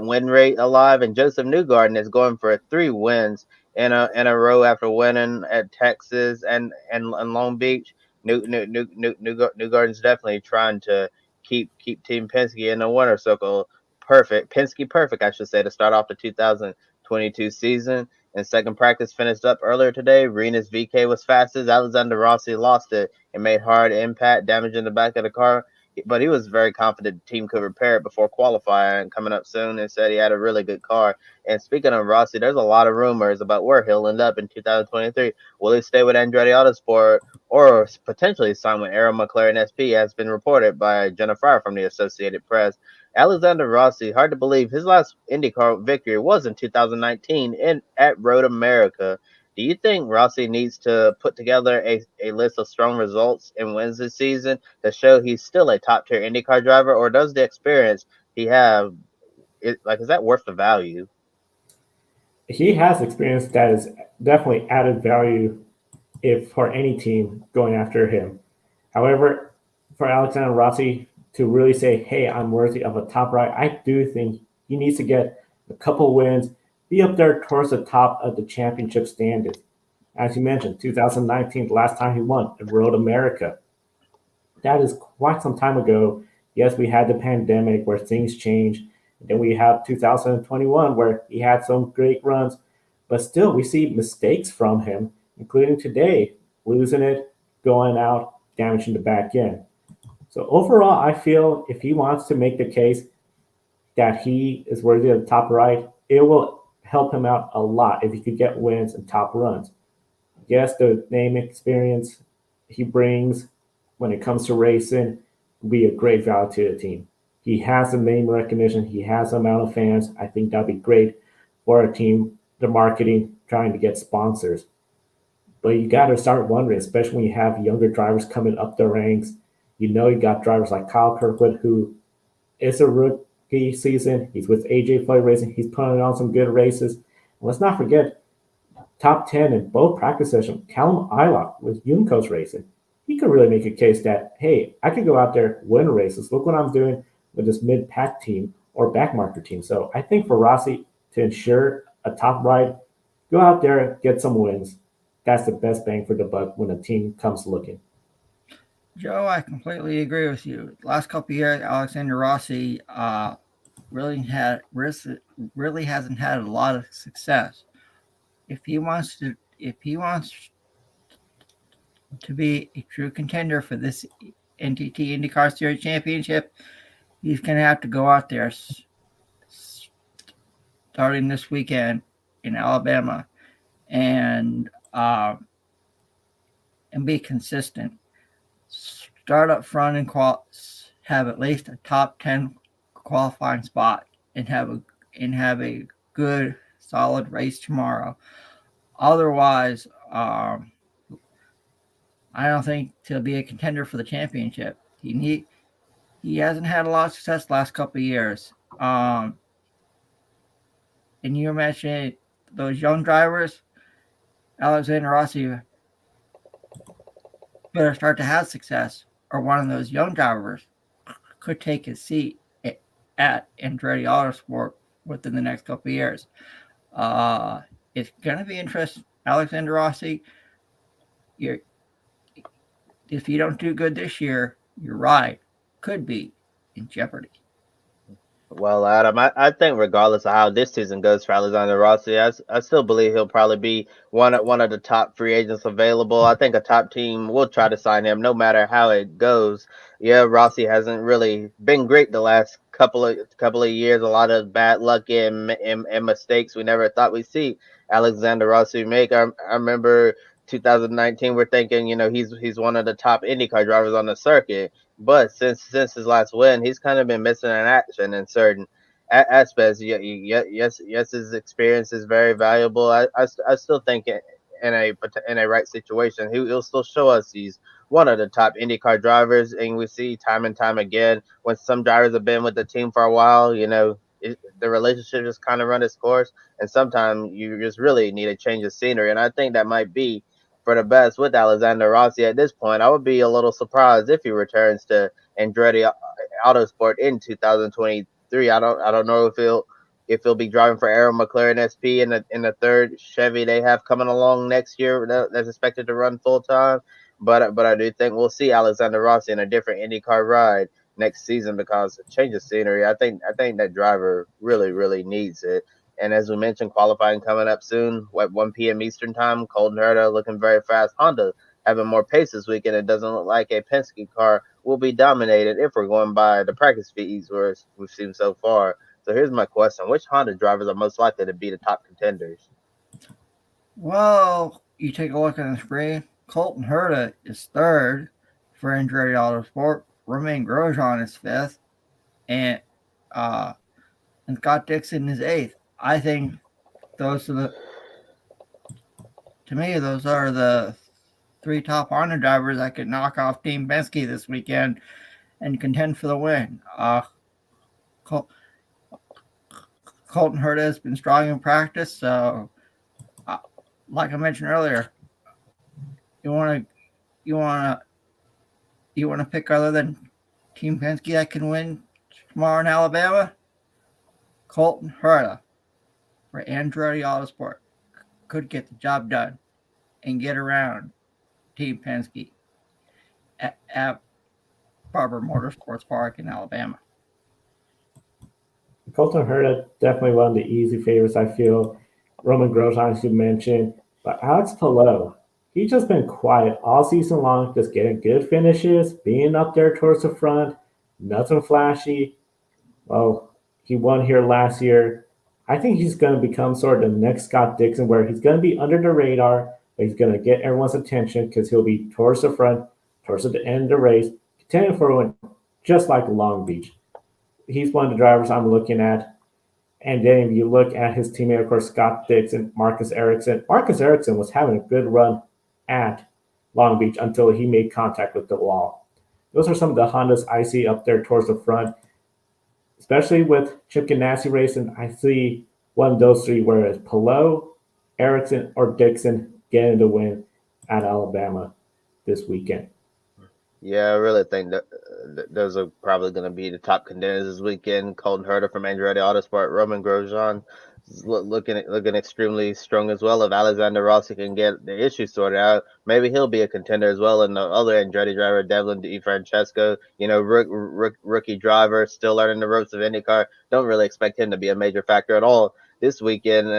Speaker 2: win rate alive. And Joseph Newgarden is going for 3 wins in a row after winning at Texas and Long Beach. Newgarden's definitely trying to keep Team Penske in the winner circle. Penske perfect, I should say, to start off the 2022 season. And second practice finished up earlier today. Renus VK was fastest. Alexander Rossi lost it and made hard impact, damaging the back of the car. But he was very confident the team could repair it before qualifying coming up soon, and said he had a really good car. And speaking of Rossi, there's a lot of rumors about where he'll end up in 2023. Will he stay with Andretti Autosport or potentially sign with Arrow McLaren SP, as been reported by Jenna Fryer from the Associated Press? Alexander Rossi, hard to believe, his last IndyCar victory was in 2019 at Road America. Do you think Rossi needs to put together a list of strong results and wins this season to show he's still a top tier IndyCar driver, or does the experience he have, is that worth the value?
Speaker 1: He has experience that is definitely added value if for any team going after him. However, for Alexander Rossi to really say, hey, I'm worthy of a top ride, I do think he needs to get a couple wins, be up there towards the top of the championship standings. As you mentioned, 2019, the last time he won at Road America. That is quite some time ago. Yes, we had the pandemic where things changed. Then we have 2021 where he had some great runs, but still we see mistakes from him, including today, losing it, going out, damaging the back end. So overall, I feel if he wants to make the case that he is worthy of the top right, it will help him out a lot if he could get wins and top runs. Yes, the name experience he brings when it comes to racing will be a great value to the team. He has the name recognition. He has the amount of fans. I think that'd be great for a team, the marketing, trying to get sponsors. But you got to start wondering, especially when you have younger drivers coming up the ranks. You got drivers like Kyle Kirkwood, who is a rookie season. He's with AJ Foyt Racing. He's putting on some good races. And let's not forget, top 10 in both practice sessions, Callum Ilott with Yumco's Racing. He could really make a case that, hey, I could go out there, win races. Look what I'm doing with this mid-pack team or backmarker team. So I think for Rossi to ensure a top ride, go out there, get some wins. That's the best bang for the buck when a team comes looking.
Speaker 5: Joe, I completely agree with you. Last couple of years, Alexander Rossi really hasn't had a lot of success. If he wants to be a true contender for this NTT IndyCar Series Championship, he's going to have to go out there starting this weekend in Alabama and be consistent. Start up front and have at least a top 10 qualifying spot and have a good solid race tomorrow. Otherwise, I don't think he'll be a contender for the championship. He hasn't had a lot of success the last couple of years. And you mentioned those young drivers. Alexander Rossi better start to have success, or one of those young drivers could take his seat at Andretti Autosport within the next couple of years. It's going to be interesting. Alexander Rossi, if you don't do good this year, your ride could be in jeopardy.
Speaker 2: Well, Adam, I think regardless of how this season goes for Alexander Rossi, I still believe he'll probably be one of the top free agents available. I think a top team will try to sign him no matter how it goes. Yeah, Rossi hasn't really been great the last couple of years. A lot of bad luck and mistakes we never thought we'd see Alexander Rossi make. I remember 2019, we're thinking, he's one of the top IndyCar drivers on the circuit. But since his last win, he's kind of been missing in action in certain aspects. Yes, his experience is very valuable. I still think in a right situation, he'll still show us he's one of the top IndyCar drivers, and we see time and time again when some drivers have been with the team for a while, the relationship just kind of run its course, and sometimes you just really need a change of scenery, and I think that might be for the best with Alexander Rossi at this point. I would be a little surprised if he returns to Andretti Autosport in 2023. I don't know if he'll be driving for Arrow McLaren SP in the third Chevy they have coming along next year that's expected to run full time. But I do think we'll see Alexander Rossi in a different IndyCar ride next season because a change of scenery. I think that driver really needs it. And as we mentioned, qualifying coming up soon, 1 p.m. Eastern time. Colton Herta looking very fast. Honda having more pace this weekend. It doesn't look like a Penske car will be dominated if we're going by the practice feeds we've seen so far. So here's my question. Which Honda drivers are most likely to be the top contenders?
Speaker 5: Well, you take a look at the screen. Colton Herta is third for Andretti Autosport. Romain Grosjean is fifth. And Scott Dixon is eighth. I think those are the three top Honda drivers that could knock off Team Penske this weekend and contend for the win. Colton Herta has been strong in practice, so like I mentioned earlier, you want to pick other than Team Penske that can win tomorrow in Alabama. Colton Herta for Andretti Autosport could get the job done and get around Team Penske at Barber Motorsports Park in Alabama.
Speaker 1: Colton Herta, definitely one of the easy favorites, I feel. Roman Grosjean, as you mentioned. But Alex Palou, he's just been quiet all season long, just getting good finishes, being up there towards the front, nothing flashy. Well, he won here last year. I think he's going to become sort of the next Scott Dixon, where he's going to be under the radar, but he's going to get everyone's attention because he'll be towards the front, towards the end of the race, contending for a win, just like Long Beach. He's one of the drivers I'm looking at. And then you look at his teammate, of course, Scott Dixon, Marcus Ericsson. Marcus Ericsson was having a good run at Long Beach until he made contact with the wall. Those are some of the Hondas I see up there towards the front. Especially with Chip Ganassi racing, I see one of those three, where it's Palou, Ericsson, or Dixon getting the win at Alabama this weekend.
Speaker 2: Yeah, I really think that those are probably going to be the top contenders this weekend. Colton Herta from Andretti Autosport, Roman Grosjean is looking extremely strong as well. If Alexander Rossi can get the issue sorted out, maybe he'll be a contender as well. And the other Andretti driver, Devlin DeFrancesco, rookie driver, still learning the ropes of IndyCar. Don't really expect him to be a major factor at all this weekend.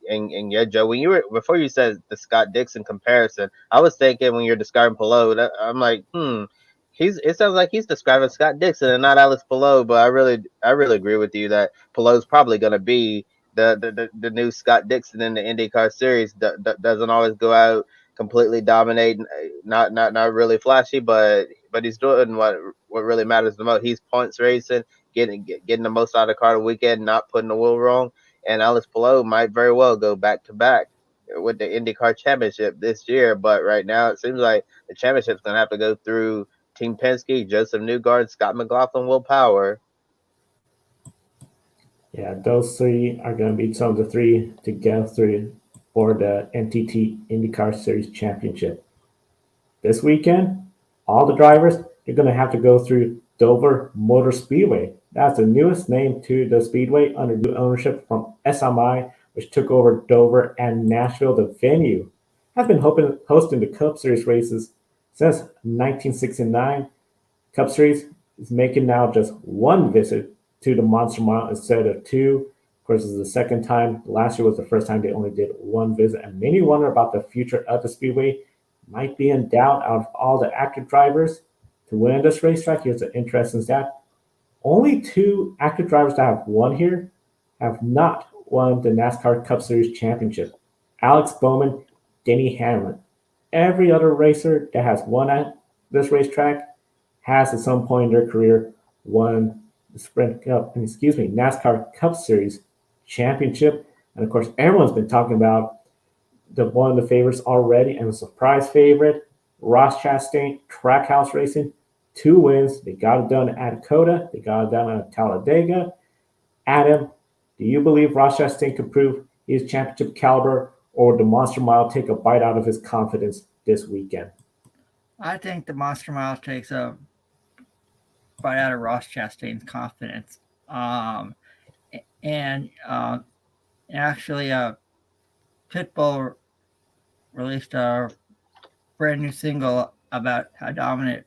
Speaker 2: And yeah, Joe, before you said the Scott Dixon comparison, I was thinking when you're describing Palou, I'm like, it sounds like he's describing Scott Dixon and not Alex Palou. But I really agree with you that Palou's probably going to be the new Scott Dixon in the IndyCar series. Doesn't always go out completely dominating, not really flashy, but he's doing what really matters the most. He's points racing, getting the most out of the car the weekend, not putting the wheel wrong. And Alex Palou might very well go back to back with the IndyCar championship this year. But right now, it seems like the championship's going to have to go through Team Penske, Joseph Newgarden, Scott McLaughlin, Will Power.
Speaker 1: Yeah, those three are going to be some of the three to get through for the NTT IndyCar Series Championship. This weekend, All the drivers, they're going to have to go through Dover Motor Speedway. That's the newest name to the speedway under new ownership from SMI, which took over Dover and Nashville. The venue has been hosting the Cup Series races since 1969. Cup Series is making now just one visit to the Monster Mile instead of two. Of course, it's the second time. Last year was the first time they only did one visit, and many wonder about the future of the speedway. Might be in doubt out of all the active drivers to win this racetrack. Here's an interesting stat. Only two active drivers that have won here have not won the NASCAR Cup Series championship. Alex Bowman, Denny Hamlin. Every other racer that has won at this racetrack has at some point in their career won the NASCAR Cup Series championship. And of course, everyone's been talking about one of the favorites already, and a surprise favorite, Ross Chastain, Trackhouse Racing, 2 wins. They got it done at Dakota. They got it done at Talladega. Adam, do you believe Ross Chastain could prove his championship caliber, or would the Monster Mile take a bite out of his confidence this weekend?
Speaker 5: I think the Monster Mile takes a bite out of Ross Chastain's confidence. Actually, Pitbull released a brand new single about how dominant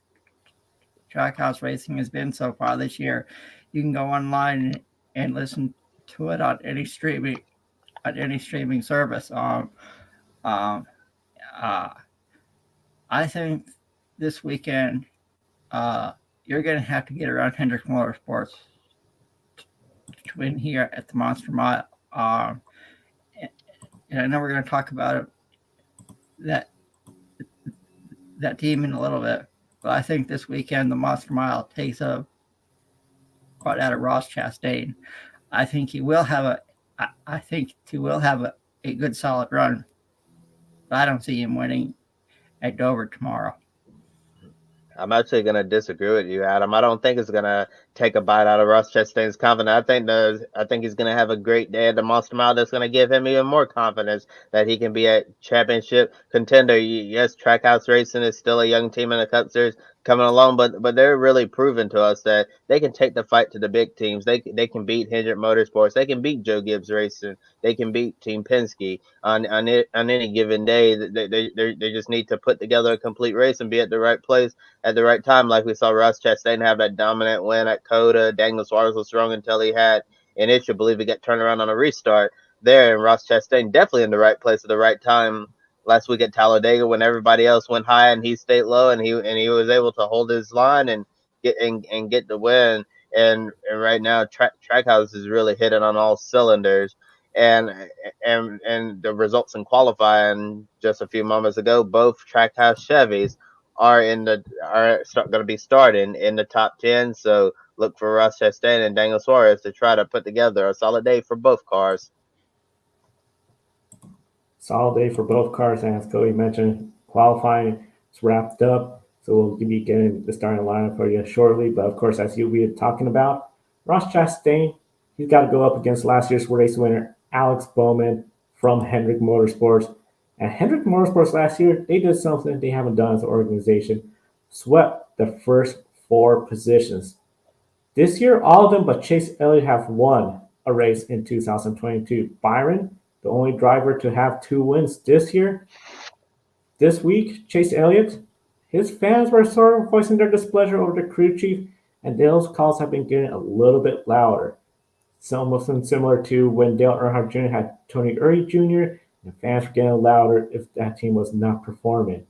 Speaker 5: Trackhouse Racing has been so far this year. You can go online and listen to it on any streaming service. I think this weekend you're going to have to get around Hendrick Motorsports to win here at the Monster Mile. And I know we're going to talk about that team in a little bit, but I think this weekend the Monster Mile takes a bite out of Ross Chastain. I think he will have a good solid run, but I don't see him winning at Dover tomorrow.
Speaker 2: I'm actually going to disagree with you, Adam. I don't think it's going to take a bite out of Ross Chastain's confidence. I think he's going to have a great day at the Monster Mile that's going to give him even more confidence that he can be a championship contender. Yes, Trackhouse Racing is still a young team in the Cup Series coming along, but they're really proving to us that they can take the fight to the big teams. They can beat Hendrick Motorsports. They can beat Joe Gibbs Racing. They can beat Team Penske on any given day. They just need to put together a complete race and be at the right place at the right time, like we saw Ross Chastain have that dominant win at Coda. Daniel Suarez was strong until he had an issue. I believe he got turned around on a restart there, and Ross Chastain definitely in the right place at the right time last week at Talladega when everybody else went high and he stayed low, and he was able to hold his line and get the win. And right now, Trackhouse is really hitting on all cylinders. And the results in qualifying just a few moments ago, both Trackhouse Chevys are going to be starting in the top 10. So look for Ross Chastain and Daniel Suarez to try to put together a solid day for both cars.
Speaker 1: Solid day for both cars, and as Cody mentioned, qualifying is wrapped up. So we'll be getting the starting lineup for you shortly. But of course, as you'll be talking about, Ross Chastain, he's got to go up against last year's race winner, Alex Bowman from Hendrick Motorsports. And Hendrick Motorsports last year, they did something they haven't done as an organization, swept the first 4 positions. This year, all of them but Chase Elliott have won a race in 2022. Byron, the only driver to have 2 wins this year. This week, Chase Elliott, his fans were sort of voicing their displeasure over the crew chief, and those calls have been getting a little bit louder. Something similar to when Dale Earnhardt Jr. had Tony Eury Jr., and fans were getting louder if that team was not performing.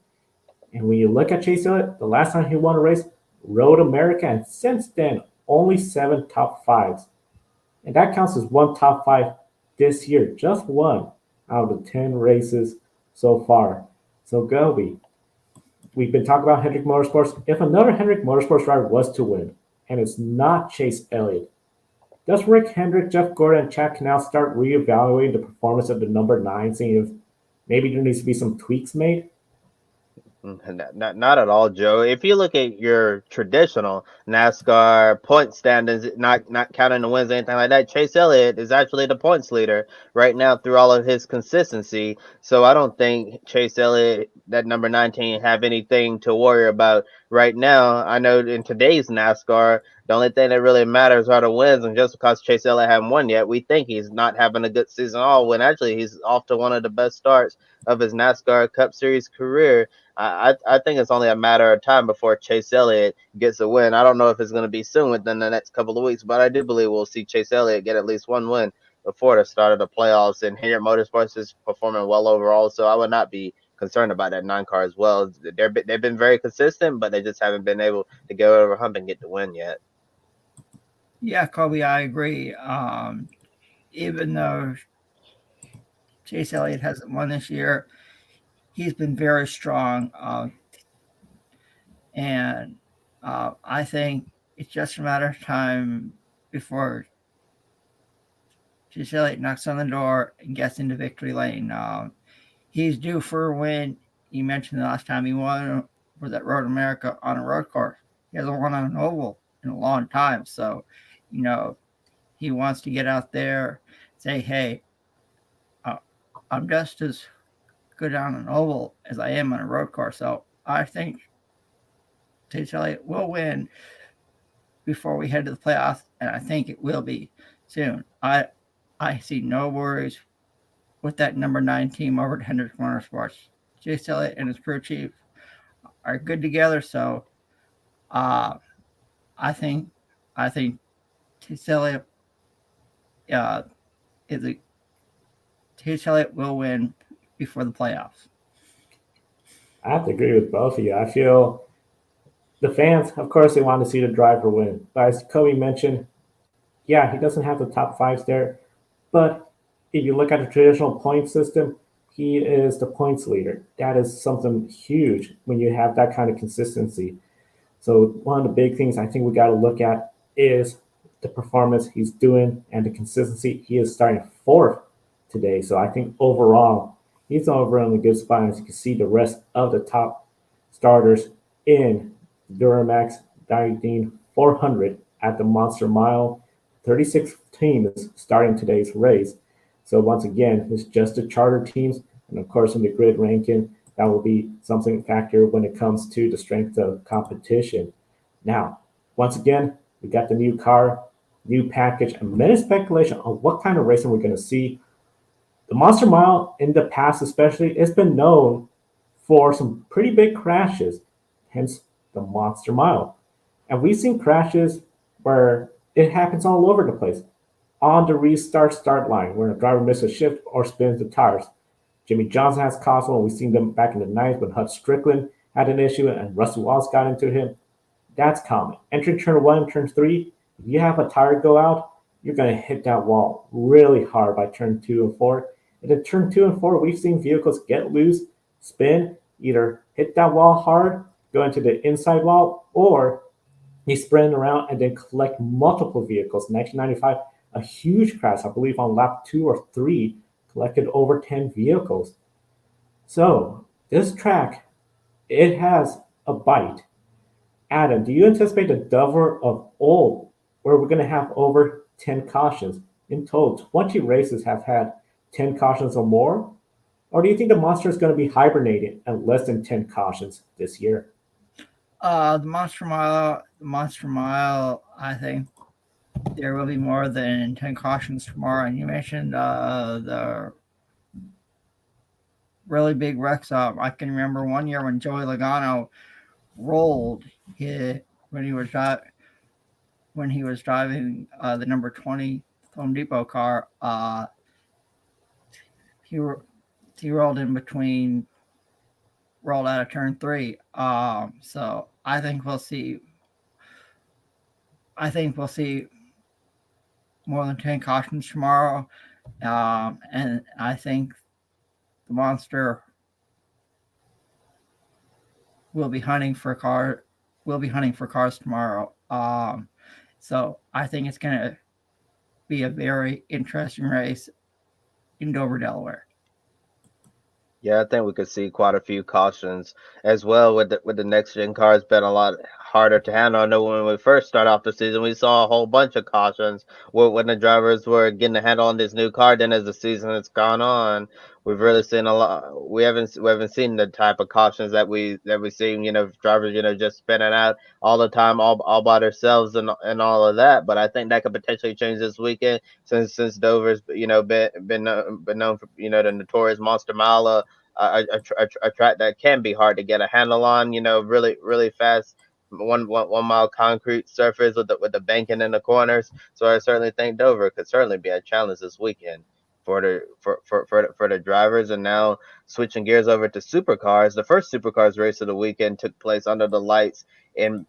Speaker 1: And when you look at Chase Elliott, the last time he won a race, Road America, and since then, only 7 top 5s. And that counts as 1 top 5 this year, just 1 out of the 10 races so far. So Gobi, we've been talking about Hendrick Motorsports. If another Hendrick Motorsports driver was to win, and it's not Chase Elliott, does Rick Hendrick, Jeff Gordon, and Chad Canal start reevaluating the performance of the number 9, seeing if maybe there needs to be some tweaks made?
Speaker 2: Not at all, Joe. If you look at your traditional NASCAR point standings, not counting the wins or anything like that, Chase Elliott is actually the points leader right now through all of his consistency. So I don't think Chase Elliott, that number 19, have anything to worry about right now. I know in today's NASCAR, the only thing that really matters are the wins, and just because Chase Elliott hasn't won yet, we think he's not having a good season at all, when actually he's off to one of the best starts of his NASCAR Cup Series career. I think it's only a matter of time before Chase Elliott gets a win. I don't know if it's going to be soon within the next couple of weeks, but I do believe we'll see Chase Elliott get at least one win before the start of the playoffs. And Henry Motorsports is performing well overall, so I would not be concerned about that 9 car as well. They've been very consistent, but they just haven't been able to go over hump and get the win yet.
Speaker 5: Yeah, Kobe, I agree. Even though Chase Elliott hasn't won this year, he's been very strong. And I think it's just a matter of time before Chase Elliott knocks on the door and gets into victory lane. He's due for a win. You mentioned the last time he won was at Road America on a road course. He hasn't won on an oval in a long time. So, he wants to get out there, say, hey, I'm just as good on an oval as I am on a road course. So I think Chase Elliott will win before we head to the playoffs, and I think it will be soon. I see no worries with that number 9 team over at Hendrick Motorsports. Chase Elliott and his crew chief are good together, so I think Chase Elliott Chase Elliott will win before the playoffs.
Speaker 1: I have to agree with both of you. I feel the fans, of course, they want to see the driver win. But as Kobe mentioned, yeah, he doesn't have the top fives there. But if you look at the traditional point system, he is the points leader. That is something huge when you have that kind of consistency. So one of the big things I think we got to look at is the performance he's doing and the consistency. He is starting fourth today. So I think overall, he's over in a good spot. As you can see, the rest of the top starters in Duramax Drydene 400 at the Monster Mile. 36 teams starting today's race. So once again, it's just the charter teams. And of course, in the grid ranking, that will be something factor when it comes to the strength of competition. Now, once again, we got the new car, new package, and many speculation on what kind of racing we're going to see. The Monster Mile in the past, especially, it's been known for some pretty big crashes, hence the Monster Mile. And we've seen crashes where it happens all over the place. On the restart start line, where a driver misses a shift or spins the tires. Jimmy Johnson has caused one. We've seen them back in the 90s when Hut Strickland had an issue and Rusty Wallace got into him. That's common. Entering turn 1, turn 3, if you have a tire go out, you're going to hit that wall really hard by turn 2 and 4. And in turn 2 and 4, we've seen vehicles get loose, spin, either hit that wall hard, go into the inside wall, or he sprint around and then collect multiple vehicles. 1995, a huge crash, I believe on lap 2 or 3, collected over 10 vehicles. So this track, it has a bite. Adam, do you anticipate a double of old where we're going to have over 10 cautions? In total, 20 races have had 10 cautions or more? Or do you think the Monster is going to be hibernating at less than 10 cautions this year?
Speaker 5: The Monster Mile, I think there will be more than 10 cautions tomorrow. And you mentioned the really big wrecks. I can remember one year when Joey Logano rolled when he was driving the number 20 Home Depot car. He rolled in between, rolled out of turn 3. So I think we'll see more than 10 cautions tomorrow. And I think the Monster will be hunting for cars tomorrow. So I think it's going to be a very interesting race in Dover, Delaware.
Speaker 2: Yeah, I think we could see quite a few cautions as well with the next gen car. It's been a lot harder to handle. I know when we first started off the season, we saw a whole bunch of cautions when the drivers were getting a handle on this new car. Then as the season has gone on, we've really seen a lot. We haven't seen the type of cautions that we seen. Drivers just spinning out all the time, all by themselves and all of that. But I think that could potentially change this weekend since Dover's been known for the notorious Monster Mile. A track that can be hard to get a handle on. Really really fast. One mile concrete surface with the banking in the corners. So I certainly think Dover could certainly be a challenge this weekend for the drivers. And now switching gears over to supercars, the first supercars race of the weekend took place under the lights in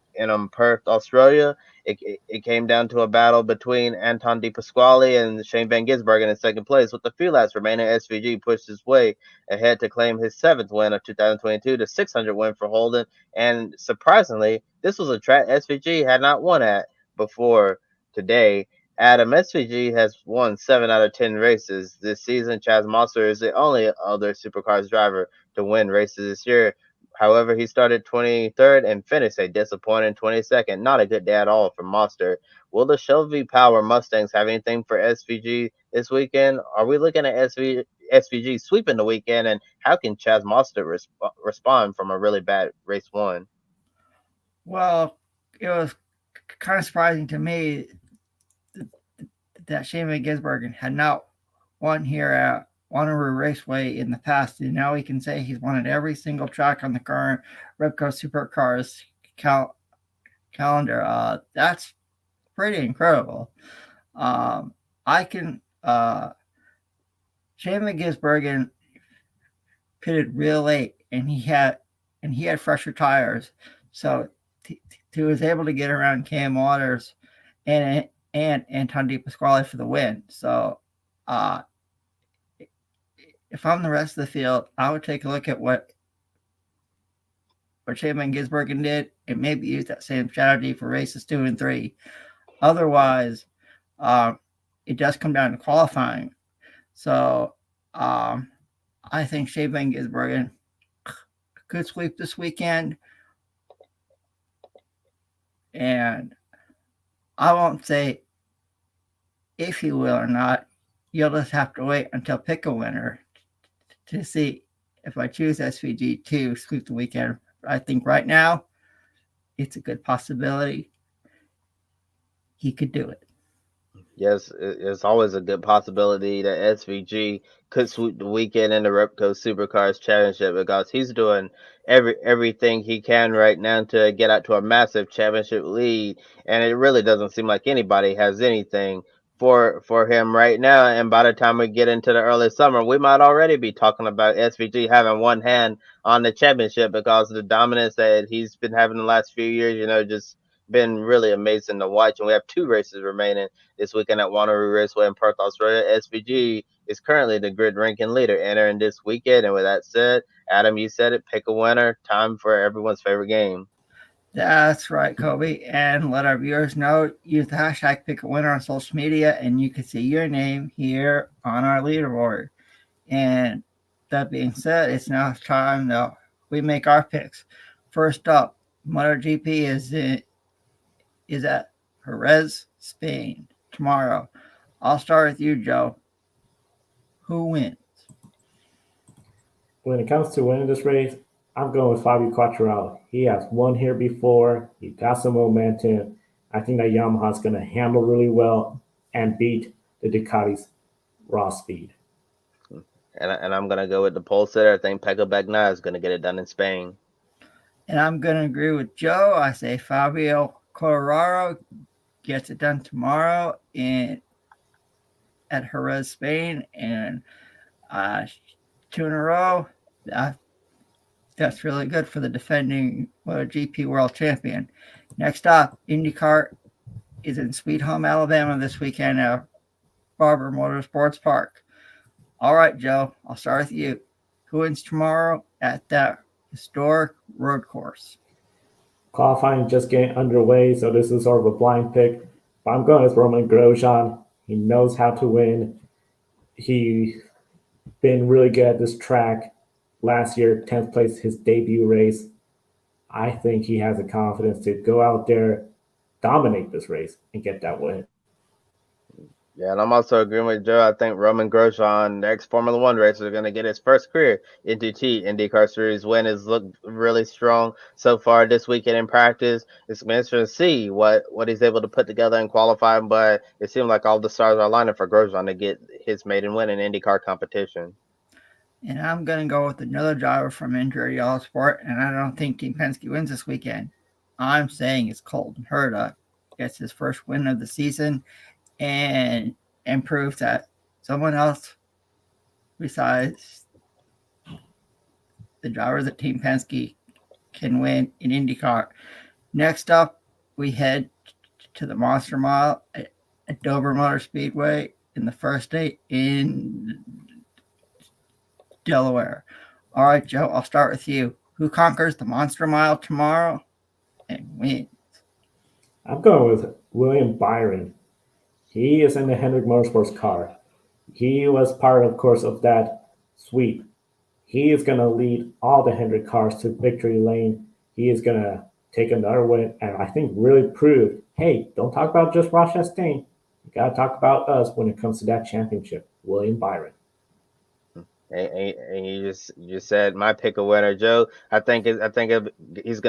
Speaker 2: Perth, Australia. It came down to a battle between Anton De Pasquale and Shane Van Gisbergen in second place. With the few laps remaining, SVG pushed his way ahead to claim his seventh win of 2022, the 600 win for Holden. And surprisingly, this was a track SVG had not won at before today. Adam, SVG has won 7 out of 10 races this season. Chaz Monster is the only other supercars driver to win races this year. However, he started 23rd and finished a disappointing 22nd. Not a good day at all for Monster. Will the Shelby Power Mustangs have anything for SVG this weekend? Are we looking at SVG sweeping the weekend? And how can Chaz Monster respond from a really bad race one?
Speaker 5: Well, it was kind of surprising to me that Shane Van Gisbergen had not won here at Wanneroo Raceway in the past, and now he can say he's won at every single track on the current Repco Supercars calendar. That's pretty incredible. Shane Van Gisbergen pitted real late, and he had fresher tires, so he was able to get around Cam Waters and Anton De Pasquale for the win. So if I'm the rest of the field, I would take a look at what Shane Van Gisbergen did and maybe use that same strategy for races 2 and 3. Otherwise, it does come down to qualifying. So I think Shane Van Gisbergen could sweep this weekend. And I won't say if he will or not. You'll just have to wait until pick a winner to see if I choose SVG to sweep the weekend. I think right now it's a good possibility he could do it.
Speaker 2: Yes, it's always a good possibility that SVG could sweep the weekend in the Repco Supercars Championship because he's doing everything he can right now to get out to a massive championship lead, and it really doesn't seem like anybody has anything for him right now. And by the time we get into the early summer, we might already be talking about SVG having one hand on the championship because the dominance that he's been having the last few years, just been really amazing to watch. And we have 2 races remaining this weekend at Wanneroo Raceway in Perth, Australia. SVG is currently the grid ranking leader entering this weekend. And with that said, Adam, you said it, pick a winner. Time for everyone's favorite game.
Speaker 5: That's right, Kobe. And let our viewers know, use the hashtag pick a winner on social media, and you can see your name here on our leaderboard. And that being said, it's now time that we make our picks. First up, MotoGP is at Jerez, Spain tomorrow. I'll start with you, Joe. Who wins?
Speaker 1: When it comes to winning this race, I'm going with Fabio Quartararo. He has won here before. He got some momentum. I think that Yamaha's going to handle really well and beat the Ducati's raw speed.
Speaker 2: And I'm going to go with the pole sitter. I think Pecco Bagnaia is going to get it done in Spain.
Speaker 5: And I'm going to agree with Joe. I say Fabio Quartararo gets it done tomorrow at Jerez, Spain. And 2 in a row. That's really good for the defending MotoGP world champion. Next up, INDYCAR is in Sweet Home, Alabama this weekend at Barber Motorsports Park. All right, Joe, I'll start with you. Who wins tomorrow at that historic road course?
Speaker 1: Qualifying just getting underway, so this is sort of a blind pick. But I'm going with Roman Grosjean. He knows how to win. He's been really good at this track. last year, 10th place, his debut race. I think he has the confidence to go out there, dominate this race, and get that win.
Speaker 2: Yeah, and I'm also agreeing with Joe. I think Roman Grosjean, the ex-Formula One racer, is going to get his first career IndyCar Series win. Has looked really strong so far this weekend in practice. It's interesting to see what he's able to put together in qualifying, but it seems like all the stars are lining for Grosjean to get his maiden win in IndyCar competition.
Speaker 5: And I'm going to go with another driver from Injury All Sport, and I don't think Team Penske wins this weekend. I'm saying it's Colton Herta gets his first win of the season and proves that someone else besides the drivers at Team Penske can win in IndyCar. Next up, we head to the Monster Mile at Dover Motor Speedway in the first day in Delaware. All right, Joe, I'll start with you. Who conquers the Monster Mile tomorrow and wins?
Speaker 1: I'm going with William Byron. He is in the Hendrick Motorsports car. He was part, of course, of that sweep. He is going to lead all the Hendrick cars to victory lane. He is going to take another win and I think really prove, hey, don't talk about just Ross Chastain. You got to talk about us when it comes to that championship. William Byron.
Speaker 2: And you just said my pick a winner, Joe. I think he's going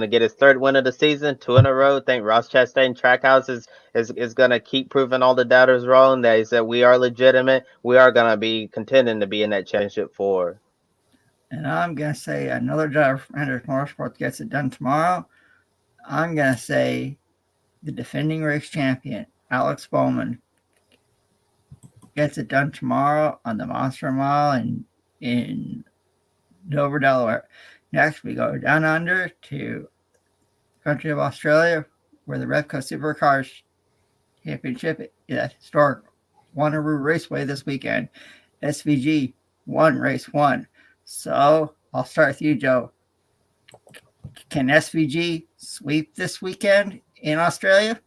Speaker 2: to get his third win of the season, 2 in a row. I think Ross Chastain Trackhouse is going to keep proving all the doubters wrong. That he said we are legitimate. We are going to be contending to be in that championship 4.
Speaker 5: And I'm going to say another driver from Hendrick Motorsports gets it done tomorrow. I'm going to say the defending race champion, Alex Bowman, gets it done tomorrow on the Monster Mile in Dover, Delaware. Next, we go down under to the country of Australia, where the Repco Supercars Championship is at historic Wanneroo Raceway this weekend. SVG won race 1. So I'll start with you, Joe. Can SVG sweep this weekend in Australia?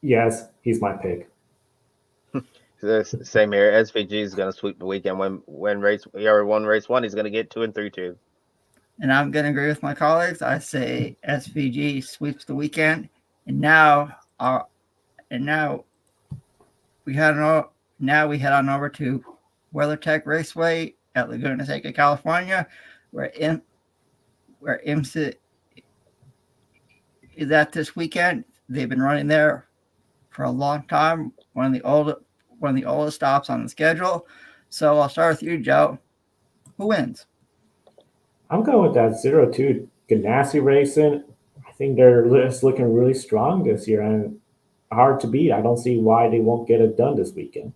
Speaker 1: Yes, he's my pick.
Speaker 2: Same here. SVG is going to sweep the weekend. When he already won race 1, he's going to get 2 and 3 too.
Speaker 5: And I'm going to agree with my colleagues. I say SVG sweeps the weekend. And now we head on over to WeatherTech Raceway at Laguna Seca, California, where IMSA is at this weekend. They've been running there for a long time. One of the oldest stops on the schedule. So I'll start with you, Joe. Who wins?
Speaker 1: I'm going with that 02 Ganassi Racing. I think they're just looking really strong this year and hard to beat. I don't see why they won't get it done this weekend.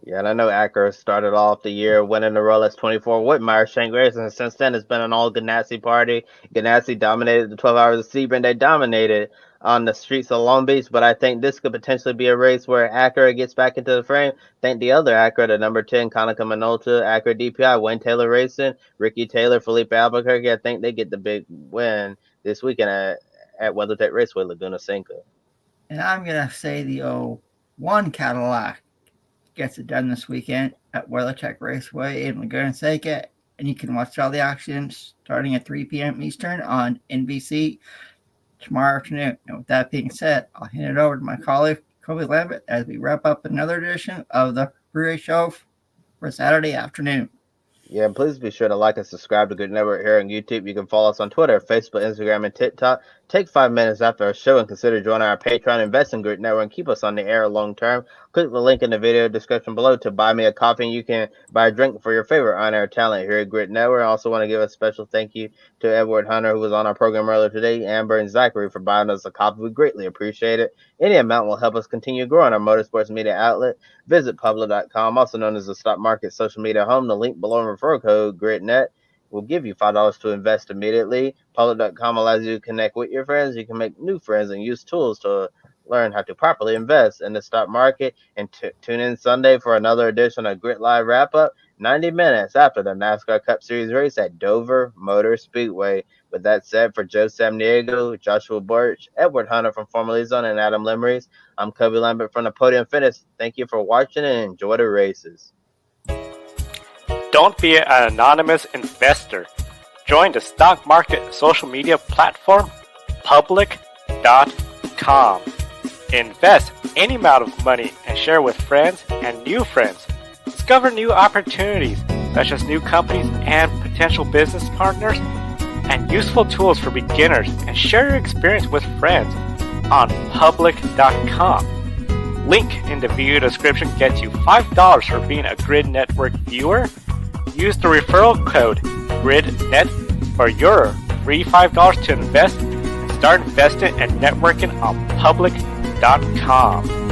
Speaker 2: Yeah, and I know Acura started off the year winning the Rolex 24 Whitmire Shank Racing, and since then it's been an all Ganassi party. Ganassi dominated the 12 Hours of Sebring. They dominated on the streets of Long Beach, but I think this could potentially be a race where Acura gets back into the frame. I think the other Acura, the number 10, Konica Minolta, Acura DPI, Wayne Taylor Racing, Ricky Taylor, Felipe Albuquerque, I think they get the big win this weekend at WeatherTech Raceway, Laguna Seca.
Speaker 5: And I'm going to say the 01 Cadillac gets it done this weekend at WeatherTech Raceway in Laguna Seca. And you can watch all the action starting at 3 p.m. Eastern on NBC tomorrow afternoon. And with that being said, I'll hand it over to my colleague, Kobe Lambert, as we wrap up another edition of the Pre-Race Show for Saturday afternoon.
Speaker 2: Yeah, and please be sure to like and subscribe to Grid Network here on YouTube. You can follow us on Twitter, Facebook, Instagram, and TikTok. Take 5 minutes after our show and consider joining our Patreon. Invest in Grid Network and keep us on the air long term. Click the link in the video description below to buy me a coffee, and you can buy a drink for your favorite on-air talent here at Grid Network. I also want to give a special thank you to Edward Hunter, who was on our program earlier today, Amber and Zachary for buying us a coffee. We greatly appreciate it. Any amount will help us continue growing our motorsports media outlet. Visit Pablo.com, also known as the Stock Market social media home. The link below in referral code GRIDnet will give you $5 to invest immediately. Public.com allows you to connect with your friends. You can make new friends and use tools to learn how to properly invest in the stock market. And tune in Sunday for another edition of Grid Live Wrap Up, 90 minutes after the NASCAR Cup Series race at Dover Motor Speedway. With that said, for Joe Samniego, Joshua Birch, Edward Hunter from Formula Zone, and Adam Lemeries, I'm Kobe Lambert from the Podium Fitness. Thank you for watching and enjoy the races.
Speaker 6: Don't be an anonymous investor. Join the stock market social media platform public.com. Invest any amount of money and share with friends and new friends. Discover new opportunities such as new companies and potential business partners and useful tools for beginners, and share your experience with friends on public.com. Link in the video description gets you $5 for being a Grid Network viewer. Use the referral code GRIDnet for your free $5 to invest and start investing and networking on public.com.